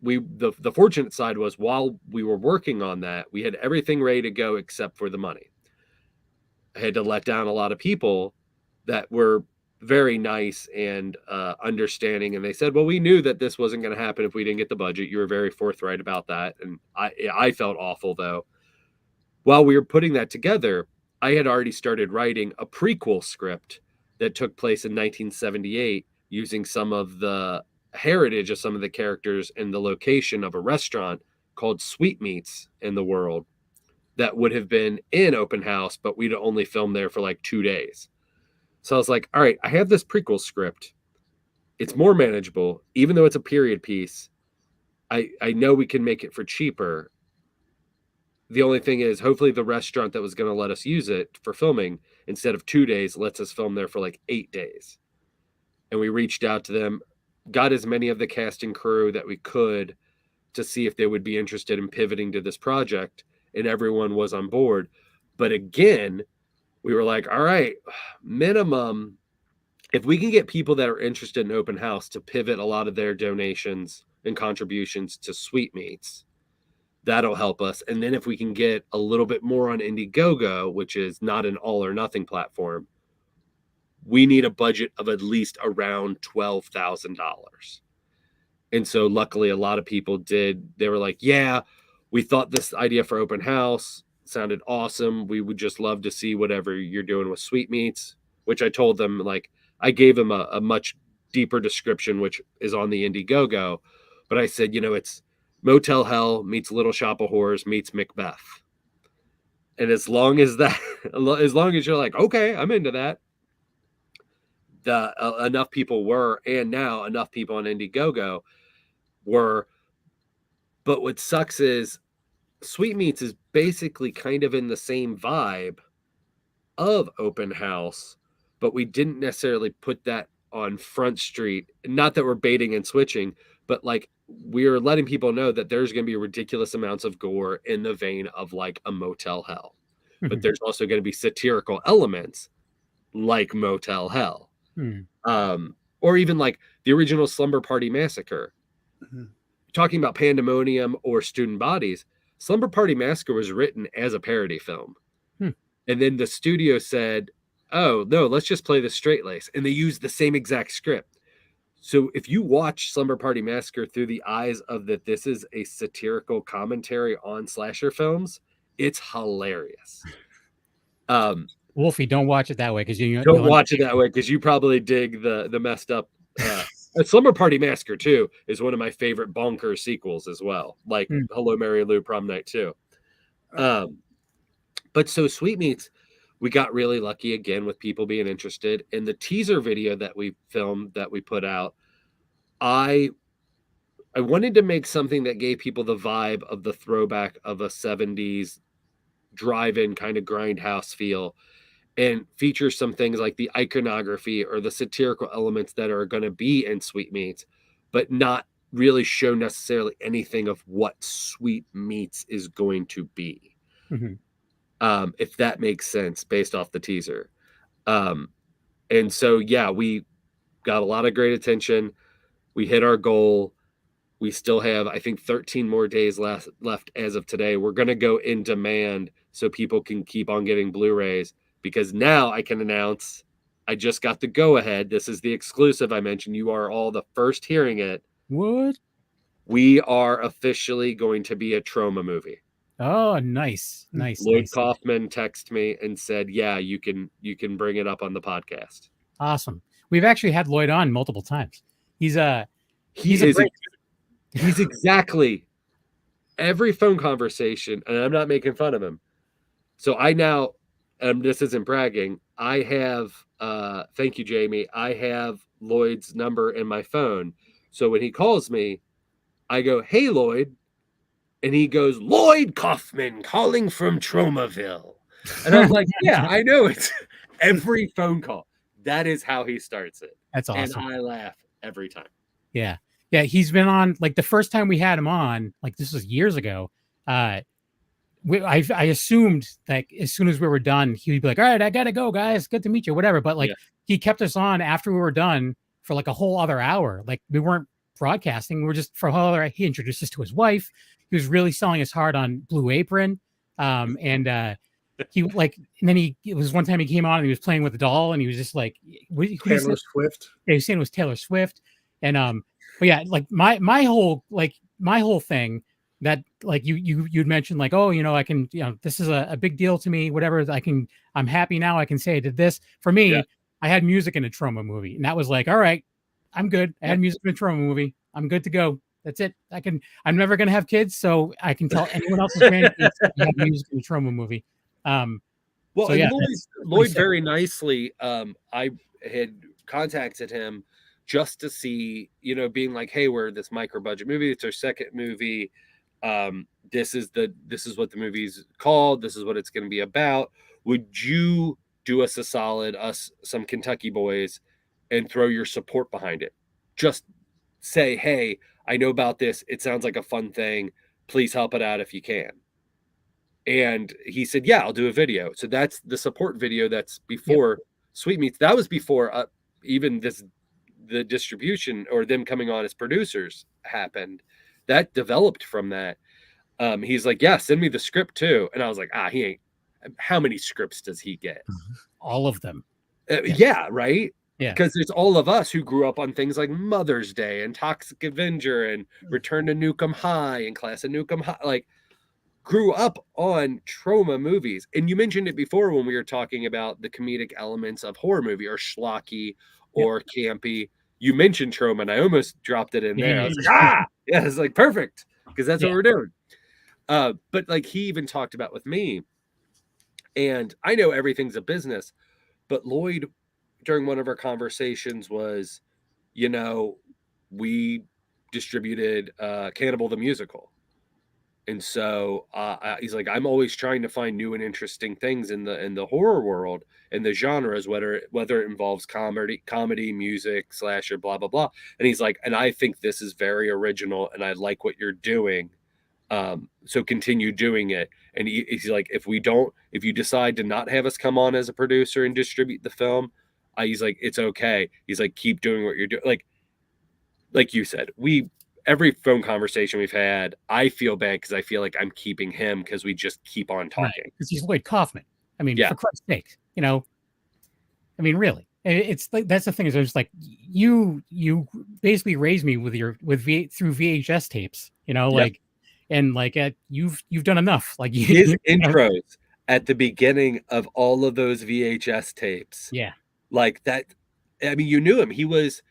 the fortunate side was, while we were working on that, we had everything ready to go except for the money. I had to let down a lot of people that were very nice and understanding, and they said, well, we knew that this wasn't going to happen if we didn't get the budget. You were very forthright about that, and I felt awful, though. While we were putting that together, I had already started writing a prequel script that took place in 1978 using some of the heritage of some of the characters and the location of a restaurant called Sweetmeats in the world that would have been in Open House, but we'd only filmed there for like 2 days. So I was like, all right, I have this prequel script. It's more manageable, even though it's a period piece. I know we can make it for cheaper. The only thing is, hopefully the restaurant that was going to let us use it for filming, instead of 2 days, lets us film there for like 8 days. And we reached out to them, got as many of the cast and crew that we could to see if they would be interested in pivoting to this project, and everyone was on board. But again, we were like, all right, minimum, if we can get people that are interested in Open House to pivot a lot of their donations and contributions to Sweetmeats, that'll help us. And then if we can get a little bit more on Indiegogo, which is not an all or nothing platform, we need a budget of at least around $12,000. And so luckily a lot of people did. They were like, yeah, we thought this idea for Open House sounded awesome. We would just love to see whatever you're doing with Sweetmeats, which I told them, like, I gave them a much deeper description, which is on the Indiegogo. But I said, you know, it's Motel Hell meets Little Shop of Horrors meets Macbeth. And as long as you're like, okay, I'm into that, enough people were, and now enough people on Indiegogo were. But what sucks is Sweetmeats is basically kind of in the same vibe of Open House, but we didn't necessarily put that on Front Street. Not that we're baiting and switching, but like we're letting people know that there's going to be ridiculous amounts of gore in the vein of like a Motel Hell. But there's also going to be satirical elements like Motel Hell. Or even like the original Slumber Party Massacre. Talking about Pandemonium or Student Bodies, Slumber Party Massacre was written as a parody film. And then the studio said, oh, no, let's just play the straight lace. And they used the same exact script. So if you watch Slumber Party Massacre through the eyes of that this is a satirical commentary on slasher films, it's hilarious. Wolfie, don't watch it that way because you don't watch it that way because you probably dig the messed up. Slumber Party Massacre 2 is one of my favorite bonkers sequels as well, like Hello Mary Lou Prom Night 2. But so Sweetmeats, we got really lucky again with people being interested. In the teaser video that we filmed, that we put out, I wanted to make something that gave people the vibe of the throwback of a 70s drive-in kind of grindhouse feel, and feature some things like the iconography or the satirical elements that are going to be in Sweetmeats, but not really show necessarily anything of what Sweetmeats is going to be. if that makes sense based off the teaser. And so, yeah, we got a lot of great attention. We hit our goal. We still have, I think, 13 more days left as of today. We're going to go in demand so people can keep on getting Blu-rays, because now I can announce I just got the go-ahead. This is the exclusive I mentioned. You are all the first hearing it. What? We are officially going to be a Troma movie. Oh, nice. Lloyd Kaufman texted me and said, yeah, you can bring it up on the podcast. Awesome. We've actually had Lloyd on multiple times. He's exactly every phone conversation, and I'm not making fun of him. So I now, this isn't bragging, I have, thank you, Jamie, I have Lloyd's number in my phone. So when he calls me, I go, hey, Lloyd. And he goes, Lloyd Kaufman calling from Tromaville. And I'm like, yeah, I know it. Every phone call. That is how he starts it. That's awesome. And I laugh every time. Yeah. Yeah. He's been on, like, the first time we had him on, like, this was years ago. I assumed that as soon as we were done, he would be like, all right, I got to go, guys. Good to meet you, whatever. But like, he kept us on after we were done for like a whole other hour. Like, we weren't broadcasting. We were just for a whole other, he introduced us to his wife. He was really selling us hard on Blue Apron. He like, and then it was one time he came on and he was playing with a doll and he was just like, Taylor Swift. Yeah, he was saying it was Taylor Swift. And, but yeah, like my whole thing that like you'd mentioned, like, oh, you know, I can, you know, this is a big deal to me, whatever. I'm happy now. I can say I did this. For me, I had music in a Troma movie, and that was like, all right, I'm good. I had music in a Troma movie. I'm good to go. That's it. I'm never going to have kids, so I can tell anyone else's grandkids I have music in a Troma movie. Well, so, yeah, Lloyd very nicely, I had contacted him just to see, you know, being like, hey, we're this micro budget movie. It's our second movie. This is what the movie's called. This is what it's going to be about. Would you do us a solid, us, some Kentucky boys, and throw your support behind it? Just say, hey, I know about this. It sounds like a fun thing. Please help it out if you can. And he said, yeah, I'll do a video. So that's the support video. That's before Sweet Meats. That was before even the distribution or them coming on as producers happened. That developed from that. He's like, yeah, send me the script too. And I was like, he ain't. How many scripts does he get? All of them. Yeah, right? Yeah. Because it's all of us who grew up on things like Mother's Day and Toxic Avenger and Return to Nukem High and Class of Nukem High. Like, grew up on Troma movies. And you mentioned it before when we were talking about the comedic elements of horror movie or schlocky or campy. You mentioned Troma, and I almost dropped it in there. I was like, yeah, it's like perfect, because that's what we're doing. But like he even talked about with me, and I know everything's a business, but Lloyd, during one of our conversations was, you know, we distributed Cannibal the Musical. And so he's like, I'm always trying to find new and interesting things in the horror world and the genres, whether it involves comedy, music, slasher, blah, blah, blah. And he's like, and I think this is very original and I like what you're doing. So continue doing it. And he's like, if you decide to not have us come on as a producer and distribute the film, he's like, it's okay. He's like, keep doing what you're doing. Like you said, every phone conversation we've had, I feel bad because I feel like I'm keeping him because we just keep on talking. Because he's Lloyd Kaufman. I mean, for Christ's sake, you know. I mean, really, it's like that's the thing is, I was like, you basically raised me through VHS tapes, you know, like, and like you've done enough. Like his intros at the beginning of all of those VHS tapes, like that. I mean, you knew him. He's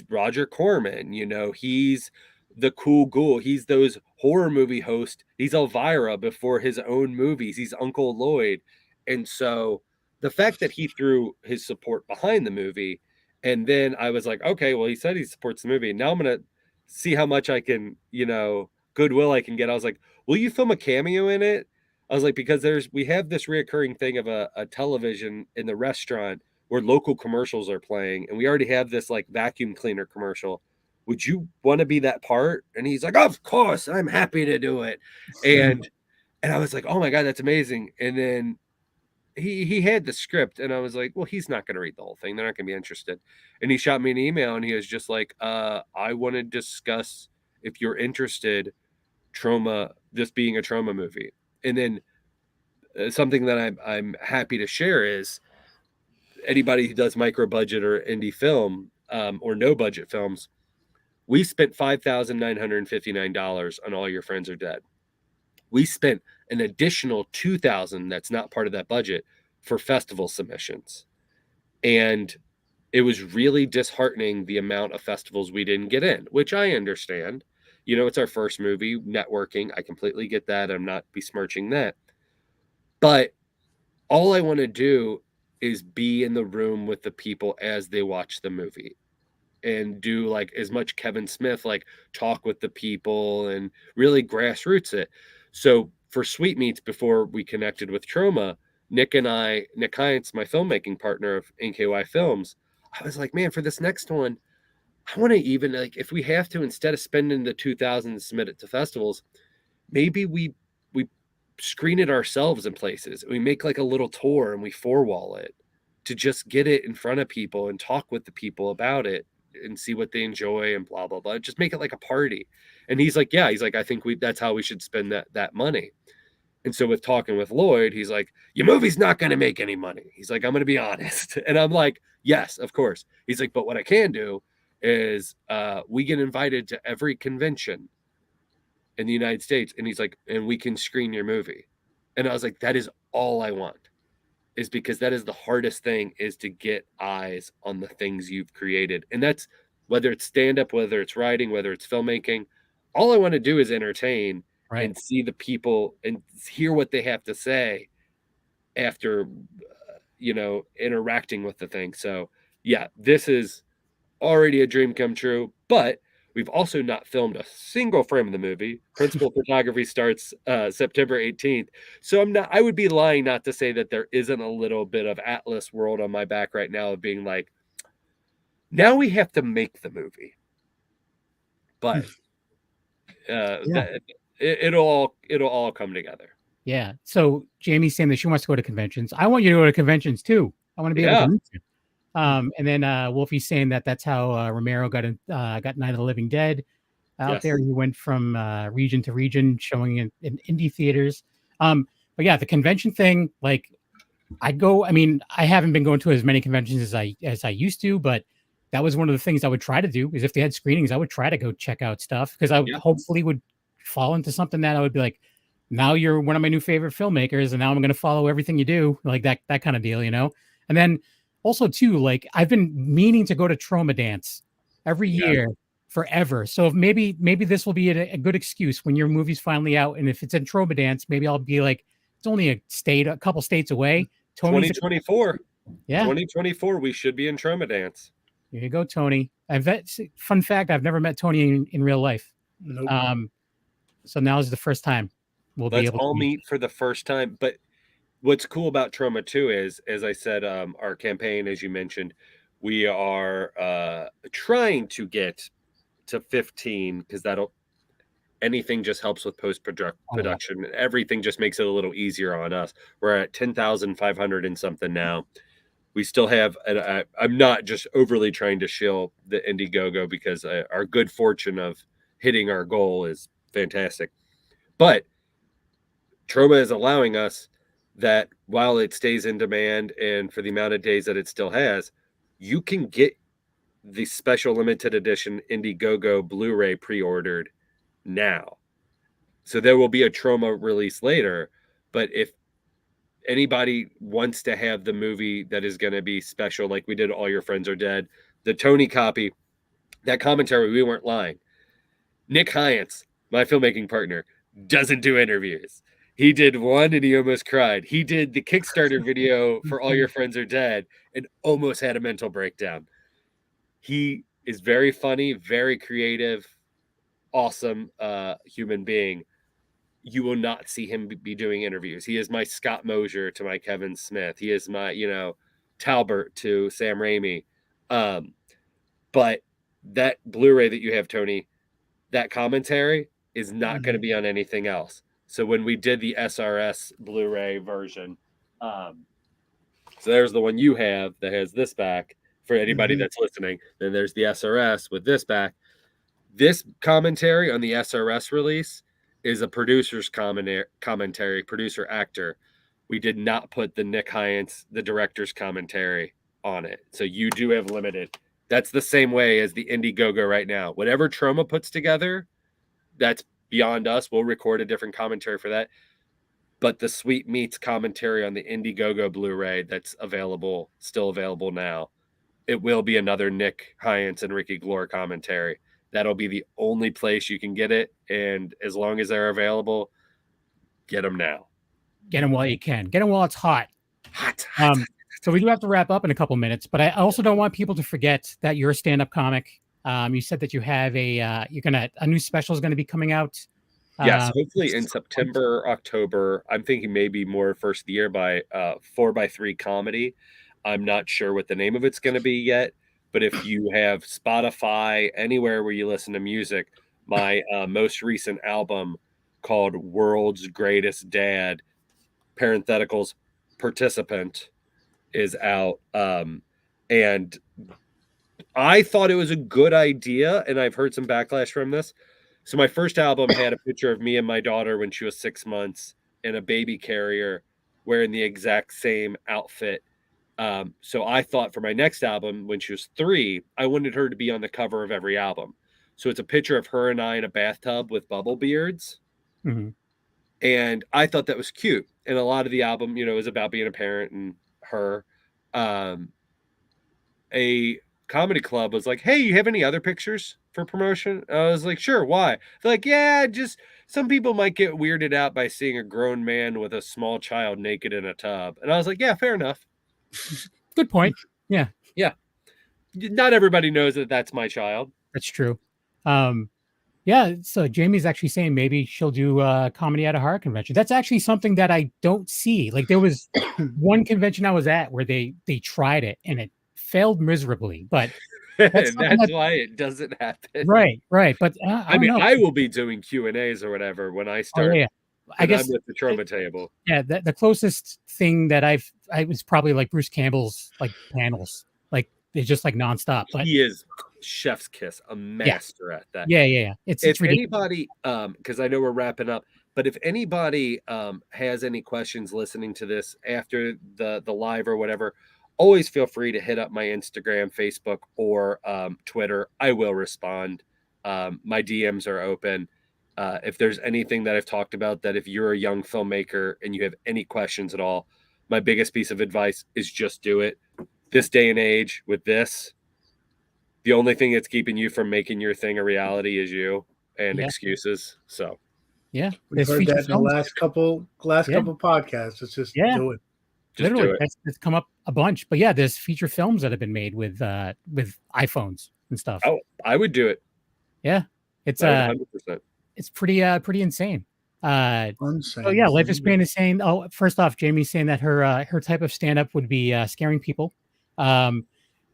Roger Corman, you know, he's the cool ghoul. He's those horror movie hosts. He's Elvira before his own movies. He's Uncle Lloyd. And so the fact that he threw his support behind the movie, and then I was like, okay, well, he said he supports the movie. And now I'm going to see how much I can, you know, goodwill I can get. I was like, will you film a cameo in it? I was like, because we have this reoccurring thing of a television in the restaurant where local commercials are playing, and we already have this like vacuum cleaner commercial. Would you want to be that part? And he's like, of course, I'm happy to do it. And And I was like, oh my God, that's amazing. And then he had the script, and I was like, well, he's not going to read the whole thing. They're not going to be interested. And he shot me an email, and he was just like, I want to discuss, if you're interested, Trauma, this being a Trauma movie. And then something that I'm happy to share is anybody who does micro budget or indie film, or no budget films, we spent $5,959 on All Your Friends Are Dead. We spent an additional $2,000 that's not part of that budget for festival submissions. And it was really disheartening the amount of festivals we didn't get in, which I understand. You know, it's our first movie, networking. I completely get that. I'm not besmirching that. But all I want to do is be in the room with the people as they watch the movie, and do like as much Kevin Smith, like talk with the people and really grassroots it. So for Sweetmeats, before we connected with Trauma, Nick Hines, my filmmaking partner of NKY Films, I was like, man, for this next one, I want to even, like, if we have to, instead of spending the 2,000 to submit it to festivals, maybe we screen it ourselves in places. We make like a little tour and we four-wall it to just get it in front of people and talk with the people about it and see what they enjoy and blah, blah, blah. Just make it like a party. And he's like, yeah, he's like, I think that's how we should spend that money. And so with talking with Lloyd, he's like, your movie's not going to make any money. He's like, I'm going to be honest. And I'm like, yes, of course. He's like, but what I can do is we get invited to every convention in the United States. And he's like, and we can screen your movie. And I was like, that is all I want, is because that is the hardest thing, is to get eyes on the things you've created. And that's whether it's stand-up, whether it's writing, whether it's filmmaking. All I want to do is entertain, Right. and see the people and hear what they have to say after, interacting with the thing. So yeah, this is already a dream come true, but we've also not filmed a single frame of the movie. Principal photography starts September 18th. So I would be lying not to say that there isn't a little bit of Atlas World on my back right now of being like, now we have to make the movie. But it'll all come together. Yeah. So Jamie's saying that she wants to go to conventions. I want you to go to conventions too. I want to be able to meet you. And then Wolfie's saying that that's how Romero got Night of the Living Dead out there. He went from region to region, showing in indie theaters. But yeah, the convention thing, like I'd go. I mean, I haven't been going to as many conventions as I used to, but that was one of the things I would try to do. Is if they had screenings, I would try to go check out stuff, because I hopefully would fall into something that I would be like, now you're one of my new favorite filmmakers, and now I'm going to follow everything you do, like that kind of deal, you know. And then also too, like I've been meaning to go to Trauma Dance every year forever. So if maybe this will be a good excuse when your movie's finally out, and if it's in Trauma Dance, maybe I'll be like, it's only a couple states away. 2024. Yeah. 2024, we should be in Trauma Dance. Here you go, Tony. Fun fact, I've never met Tony in real life. Nope. So now is the first time we'll be able to meet for the first time. But what's cool about Trauma 2 is, as I said, our campaign, as you mentioned, we are trying to get to 15, because anything just helps with post-production. Everything just makes it a little easier on us. We're at 10,500 and something now. We still have, and I'm not just overly trying to shill the Indiegogo, because our good fortune of hitting our goal is fantastic. But Trauma is allowing us that, while it stays in demand and for the amount of days that it still has, you can get the special limited edition Indiegogo Blu-ray pre-ordered now. So there will be a Trauma release later, but if anybody wants to have the movie that is going to be special, like we did All Your Friends Are Dead, the Tony copy, that commentary, we weren't lying. Nick Hines, my filmmaking partner, doesn't do interviews. He did one and he almost cried. He did the Kickstarter video for All Your Friends Are Dead and almost had a mental breakdown. He is very funny, very creative, awesome human being. You will not see him be doing interviews. He is my Scott Mosier to my Kevin Smith. He is my, Talbert to Sam Raimi. But that Blu-ray that you have, Tony, that commentary is not going to be on anything else. So when we did the SRS Blu-ray version, so there's the one you have that has this back for anybody that's listening. Then there's the SRS with this back. This commentary on the SRS release is a producer's commentary, producer actor. We did not put the Nick Hyance, the director's commentary on it. So you do have limited. That's the same way as the Indiegogo right now. Whatever Troma puts together, that's beyond us. We'll record a different commentary for that. But the Sweet Meats commentary on the Indiegogo Blu-ray that's available, still available now, it will be another Nick Hyance and Ricky Glore commentary. That'll be the only place you can get it. And as long as they're available, get them now. Get them while you can. Get them while it's hot. Hot. So we do have to wrap up in a couple minutes, but I also don't want people to forget that you're a stand-up comic. You said that you have a new special is going to be coming out. Yes, hopefully in September, October. I'm thinking maybe more first of the year by 4x3 comedy. I'm not sure what the name of it's going to be yet, but if you have Spotify, anywhere where you listen to music, my most recent album called World's Greatest Dad, parentheticals, participant, is out. And I thought it was a good idea, and I've heard some backlash from this. So my first album had a picture of me and my daughter when she was 6 months in a baby carrier wearing the exact same outfit. So I thought for my next album, when she was 3, I wanted her to be on the cover of every album. So it's a picture of her and I in a bathtub with bubble beards. Mm-hmm. And I thought that was cute. And a lot of the album, is about being a parent and her. A comedy club was like, hey, you have any other pictures for promotion? I was like, sure, why? They're like, yeah, just some people might get weirded out by seeing a grown man with a small child naked in a tub. And I was like, yeah, fair enough. Good point. Yeah. Not everybody knows that that's my child. That's true. Yeah, so Jamie's actually saying maybe she'll do comedy at a horror convention. That's actually something that I don't see. Like there was one convention I was at where they tried it and it failed miserably, but that's why it doesn't happen. Right. But I mean, I will be doing Q&As or whatever when I start. Oh, yeah. I guess I'm at the Troma table. Yeah, the closest thing that I was probably like Bruce Campbell's like panels. Like it's just like nonstop. But he is chef's kiss, a master at that. Yeah. It's if ridiculous. Anybody, because I know we're wrapping up, but if anybody has any questions listening to this after the live or whatever, always feel free to hit up my Instagram, Facebook, or Twitter. I will respond. My DMs are open. If there's anything that I've talked about that if you're a young filmmaker and you have any questions at all, my biggest piece of advice is just do it. This day and age with this, the only thing that's keeping you from making your thing a reality is you and excuses. So we've heard that in the last couple podcasts. It's just do it. Just literally, do it. That's come up a bunch. But yeah, there's feature films that have been made with iPhones and stuff. Oh, I would do it. Yeah, it's 100%. It's pretty insane. Insane. So yeah, Life is Pain is saying. Oh, first off, Jamie's saying that her type of stand up would be scaring people. And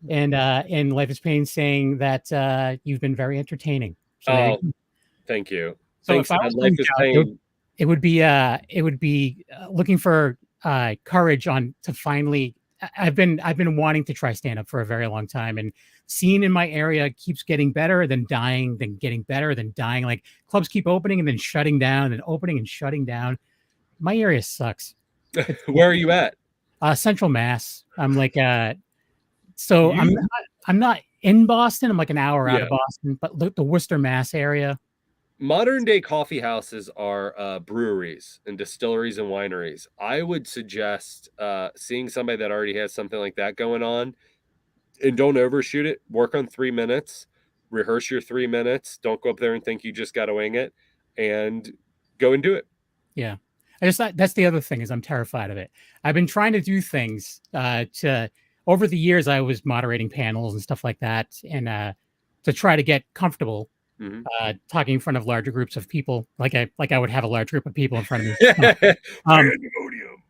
Life is Pain saying that you've been very entertaining. So thank you. So thanks. if I was Life is Pain, it would be looking for courage to finally. I've been wanting to try stand up for a very long time, and scene in my area keeps getting better, then dying, then getting better, then dying. Like clubs keep opening and then shutting down, and opening and shutting down. My area sucks. Where are you at? Central Mass. I'm like so I'm not in Boston. I'm like an hour out of Boston, but the Worcester, Mass area. Modern day coffee houses are breweries and distilleries and wineries. I would suggest seeing somebody that already has something like that going on, and don't overshoot it. Work on 3 minutes, rehearse your 3 minutes. Don't go up there and think you just got to wing it, and go and do it. Yeah. I just thought that's the other thing is I'm terrified of it. I've been trying to do things over the years. I was moderating panels and stuff like that, and to try to get comfortable. Mm-hmm. Talking in front of larger groups of people, like I would have a large group of people in front of me.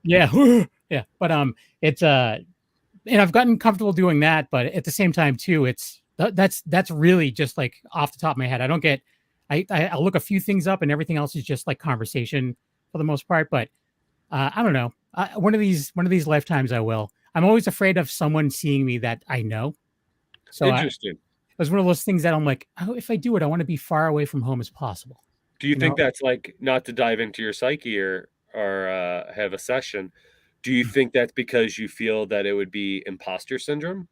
Yeah. But it's and I've gotten comfortable doing that, but at the same time too, that's really just like off the top of my head. I don't get. I look a few things up, and everything else is just like conversation. for the most part, but I don't know. One of these lifetimes I will. I'm always afraid of someone seeing me that I know. So Interesting. it was one of those things that I'm like, oh, if I do it, I want to be far away from home as possible. Do you think that's like, not to dive into your psyche or have a session? Do you think that's because you feel that it would be imposter syndrome?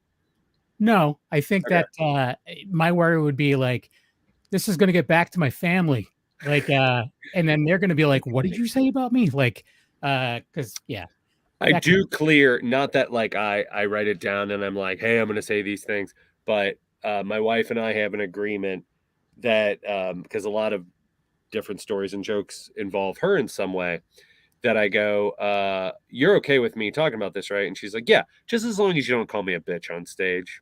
No, I think Okay. that my worry would be like, this is going to get back to my family, like, and then they're going to be like, "What did you say about me?" Like, because yeah, I that do clear, not that like I write it down and I'm like, hey, I'm going to say these things, but my wife and I have an agreement that because a lot of different stories and jokes involve her in some way, that I go, you're okay with me talking about this, right? And she's like, yeah, just as long as you don't call me a bitch on stage.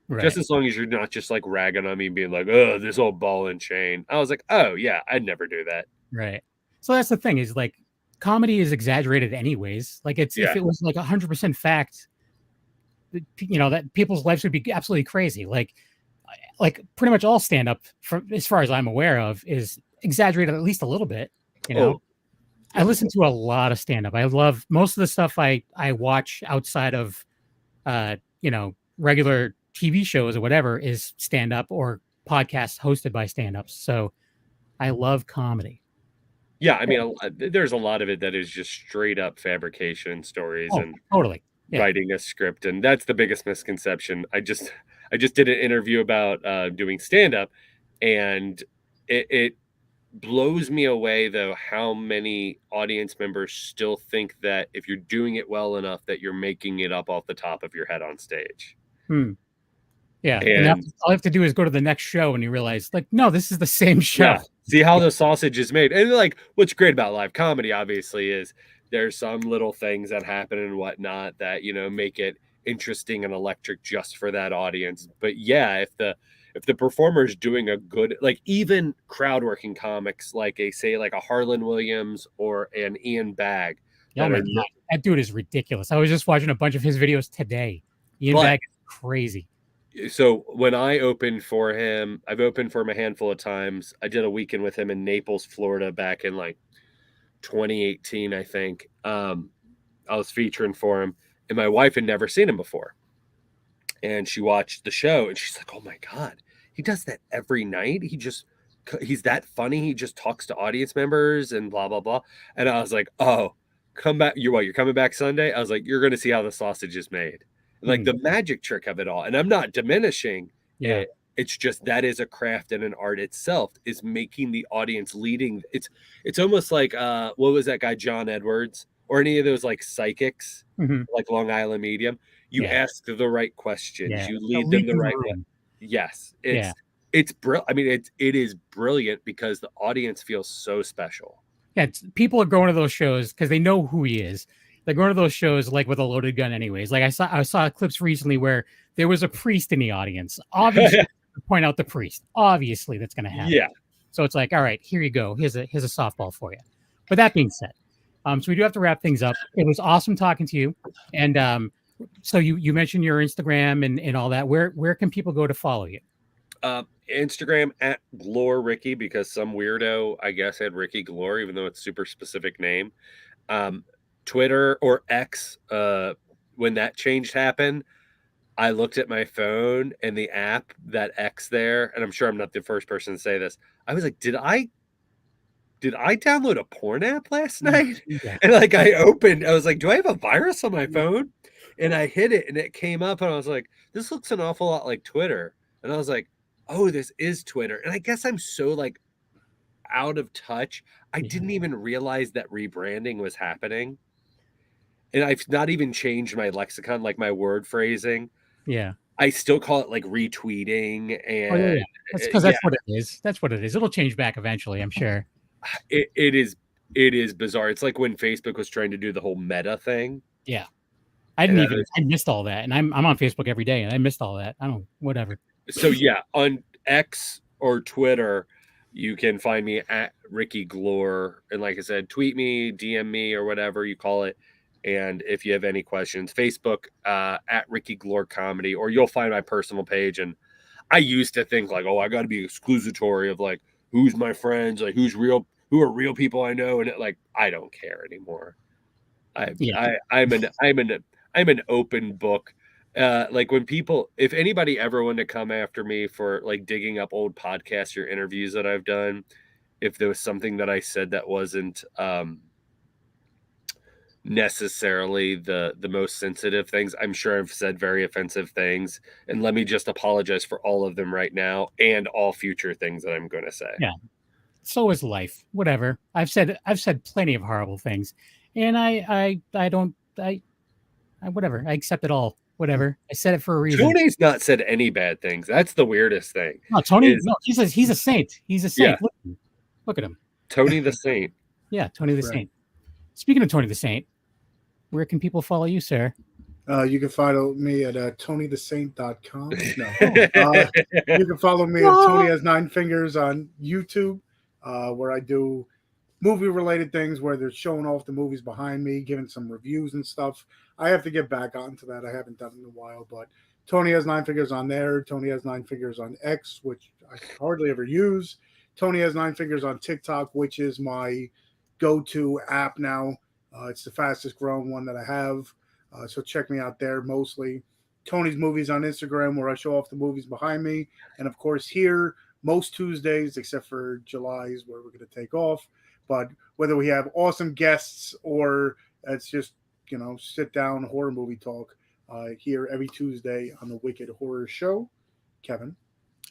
right, Just as long as you're not just like ragging on me and being like, oh, this old ball and chain. I was like, oh yeah, I'd never do that. right. So that's the thing is like, comedy is exaggerated anyways. Like, it's if Yeah. it was like 100% fact, that people's lives would be absolutely crazy. Like pretty much all stand up, from as far as I'm aware of, is exaggerated at least a little bit. You know, Oh, I listen to a lot of stand up. I love most of the stuff I watch outside of regular TV shows or whatever is stand up or podcasts hosted by stand ups. So I love comedy. yeah. I mean, there's a lot of it that is just straight up fabrication stories Oh, and totally. Yeah. writing a script, and that's the biggest misconception. I just did an interview about doing stand up, and it blows me away though how many audience members still think that if you're doing it well enough that you're making it up off the top of your head on stage. Hmm. Yeah. And And all I have to do is go to the next show and you realize, like, no, this is the same show. yeah, see how the sausage is made. And like what's great about live comedy obviously is there's some little things that happen and whatnot that, make it interesting and electric just for that audience. But yeah, if the performer is doing a good, like even crowd working comics, like a Harlan Williams or an Ian Bagg, Oh that my are God. That dude is ridiculous. I was just watching a bunch of his videos today. Ian but Bagg is crazy. so when I opened for him, I've opened for him a handful of times. I did a weekend with him in Naples, Florida back in like 2018, I think. I was featuring for him, and my wife had never seen him before. And she watched the show and she's like, oh my God, he does that every night. He's that funny. He just talks to audience members and blah, blah, blah. And I was like, oh, come back. You're coming back Sunday? I was like, you're going to see how the sausage is made. Like the magic trick of it all. And I'm not diminishing Yeah. it. It's just that is a craft and an art itself, is making the audience leading. It's almost like what was that guy, John Edwards, or any of those like psychics, Mhm. like Long Island Medium. You Yeah. ask the right questions, Yeah. you lead them the right way. Room. Yes, Yeah. it's brilliant. I mean, it is brilliant because the audience feels so special. Yeah. People are going to those shows because they know who he is. They're going to those shows like with a loaded gun, anyways. Like I saw clips recently where there was a priest in the audience. Obviously, point out the priest. Obviously, that's going to happen. Yeah. So it's like, all right, here you go. Here's a softball for you. But that being said, so we do have to wrap things up. It was awesome talking to you. And so you mentioned your Instagram and all that. Where can people go to follow you? Instagram at Glore Ricky, because some weirdo, I guess, had Ricky Glore, even though it's super specific name. Twitter or X, when that change happened, I looked at my phone and the app, that X there, and I'm sure I'm not the first person to say this. I was like, did I download a porn app last night? Yeah. And like I was like, do I have a virus on my phone? And I hit it and it came up and I was like, this looks an awful lot like Twitter. And I was like, oh, this is Twitter. And I guess I'm so like out of touch. I didn't even realize that rebranding was happening. And I've not even changed my lexicon, like my word phrasing. Yeah. I still call it like retweeting. And Oh, yeah. That's because that's what it is. That's what it is. It'll change back eventually, I'm sure. It is bizarre. It's like when Facebook was trying to do the whole meta thing. Yeah. I missed all that. And I'm on Facebook every day and I missed all that. I don't, whatever. So yeah, on X or Twitter, you can find me at Ricky Glore. And like I said, tweet me, DM me, or whatever you call it. And if you have any questions, Facebook at Ricky Glore Comedy, or you'll find my personal page. And I used to think like, oh, I got to be exclusatory of like, who's my friends, like who's real who are real people I know, and I don't care anymore. I'm an open book. Like when people, if anybody ever wanted to come after me for like digging up old podcasts or interviews that I've done, if there was something that I said that wasn't necessarily the most sensitive things, I'm sure I've said very offensive things, and let me just apologize for all of them right now and all future things that I'm going to say. Yeah. So is life. Whatever. I've said plenty of horrible things, and I whatever. I accept it all. Whatever. I said it for a reason. Tony's not said any bad things. That's the weirdest thing. No, Tony. No, he's a saint. He's a saint. Yeah. Look at him. Tony the Saint. Yeah, Tony the Saint. Speaking of Tony the Saint, where can people follow you, sir? You can follow me at tonythesaint.com. No. You can follow me at Tony Has Nine Fingers on YouTube, where I do movie-related things where they're showing off the movies behind me, giving some reviews and stuff. I have to get back onto that. I haven't done it in a while, but Tony Has Nine Fingers on there. Tony Has Nine Fingers on X, which I hardly ever use. Tony Has Nine Fingers on TikTok, which is my go-to app now. It's the fastest growing one that I have. So check me out there mostly. Tony's Movies on Instagram, where I show off the movies behind me. And of course here, most Tuesdays, except for July's where we're going to take off. But whether we have awesome guests or it's just, sit down horror movie talk here every Tuesday on the Wicked Horror Show. Kevin?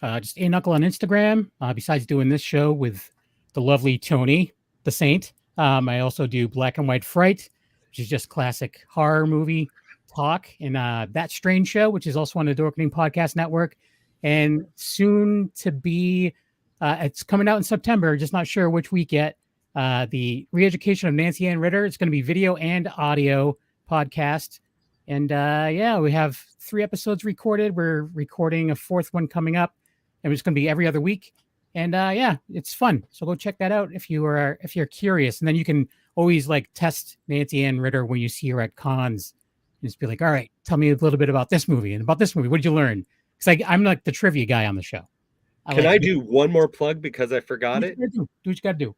Just A Knuckle on Instagram. Besides doing this show with the lovely Tony, the Saint, I also do Black and White Fright, which is just classic horror movie talk, and That Strange Show, which is also on the Dorkening Podcast Network, and soon to be, it's coming out in September, just not sure which week yet, the Re-Education of Nancy Ann Ritter. It's going to be video and audio podcast, and we have 3 episodes recorded. We're recording a 4th one coming up, and it's going to be every other week. And it's fun. So go check that out if you're curious. And then you can always test Nancy Ann Ritter when you see her at cons. And just be like, all right, tell me a little bit about this movie and about this movie. What did you learn? Because I'm like the trivia guy on the show. Can I do one more plug because I forgot it? Do what you got to do.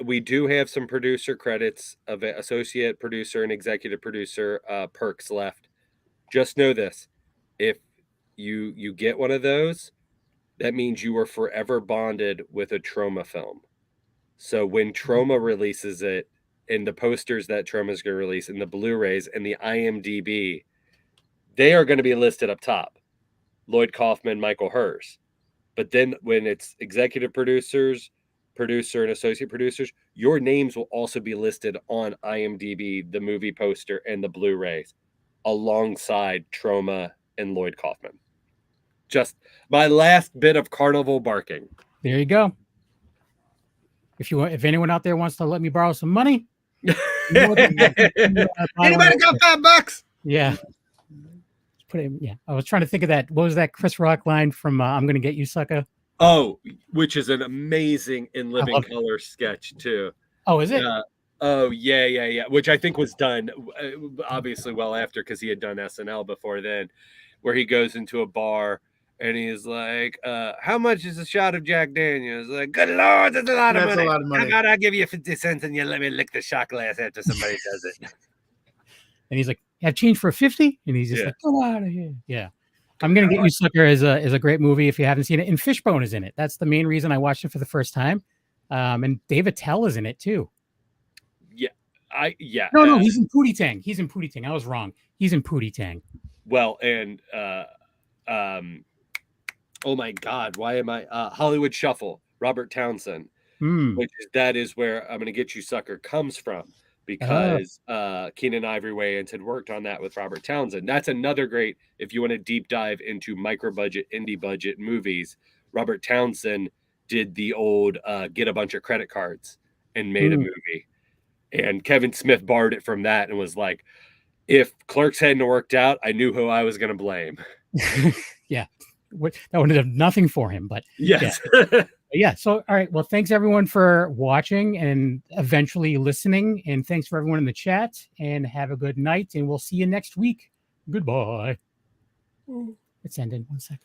We do have some producer credits of associate producer and executive producer perks left. Just know this: if you get one of those, that means you are forever bonded with a Trauma film. So when Trauma releases it, and the posters that Trauma is going to release, and the Blu-rays and the IMDb, they are going to be listed up top. Lloyd Kaufman, Michael Hers. But then when it's executive producers, producer, and associate producers, your names will also be listed on IMDb, the movie poster, and the Blu-rays, alongside Trauma and Lloyd Kaufman. Just my last bit of carnival barking. There you go. If anyone out there wants to let me borrow some money, anybody got $5? Yeah. I was trying to think of that. What was that Chris Rock line from I'm Gonna Get You, Sucker? Oh, which is an amazing In Living Color sketch too. Oh, is it? Yeah. Which I think was done obviously well after, because he had done SNL before then, where he goes into a bar and he's like, how much is a shot of Jack Daniels? Like, good Lord, that's a lot of money. How about I give you 50 cents and you let me lick the shot glass after somebody does it? And he's like, have change for a 50? And he's just like, go out of here. Yeah. I'm Gonna Get You, Sucker is a great movie if you haven't seen it. And Fishbone is in it. That's the main reason I watched it for the first time. And Dave Attell is in it too. No, he's in Pootie Tang. He's in Pootie Tang. I was wrong. He's in Pootie Tang. Well, and oh my God, why am I Hollywood Shuffle, Robert Townsend, that is where I'm Gonna Get You, Sucker comes from, because Keenan Ivory Wayans had worked on that with Robert Townsend. That's another great, if you want to deep dive into micro budget, indie budget movies, Robert Townsend did the old Get a Bunch of Credit Cards and made a movie. And Kevin Smith borrowed it from that and was like, if Clerks hadn't worked out, I knew who I was going to blame. Yeah. That would have done nothing for him, but yes. Yeah. So, all right. Well, thanks everyone for watching and eventually listening. And thanks for everyone in the chat, and have a good night. And we'll see you next week. Goodbye. It's ended. 1 second.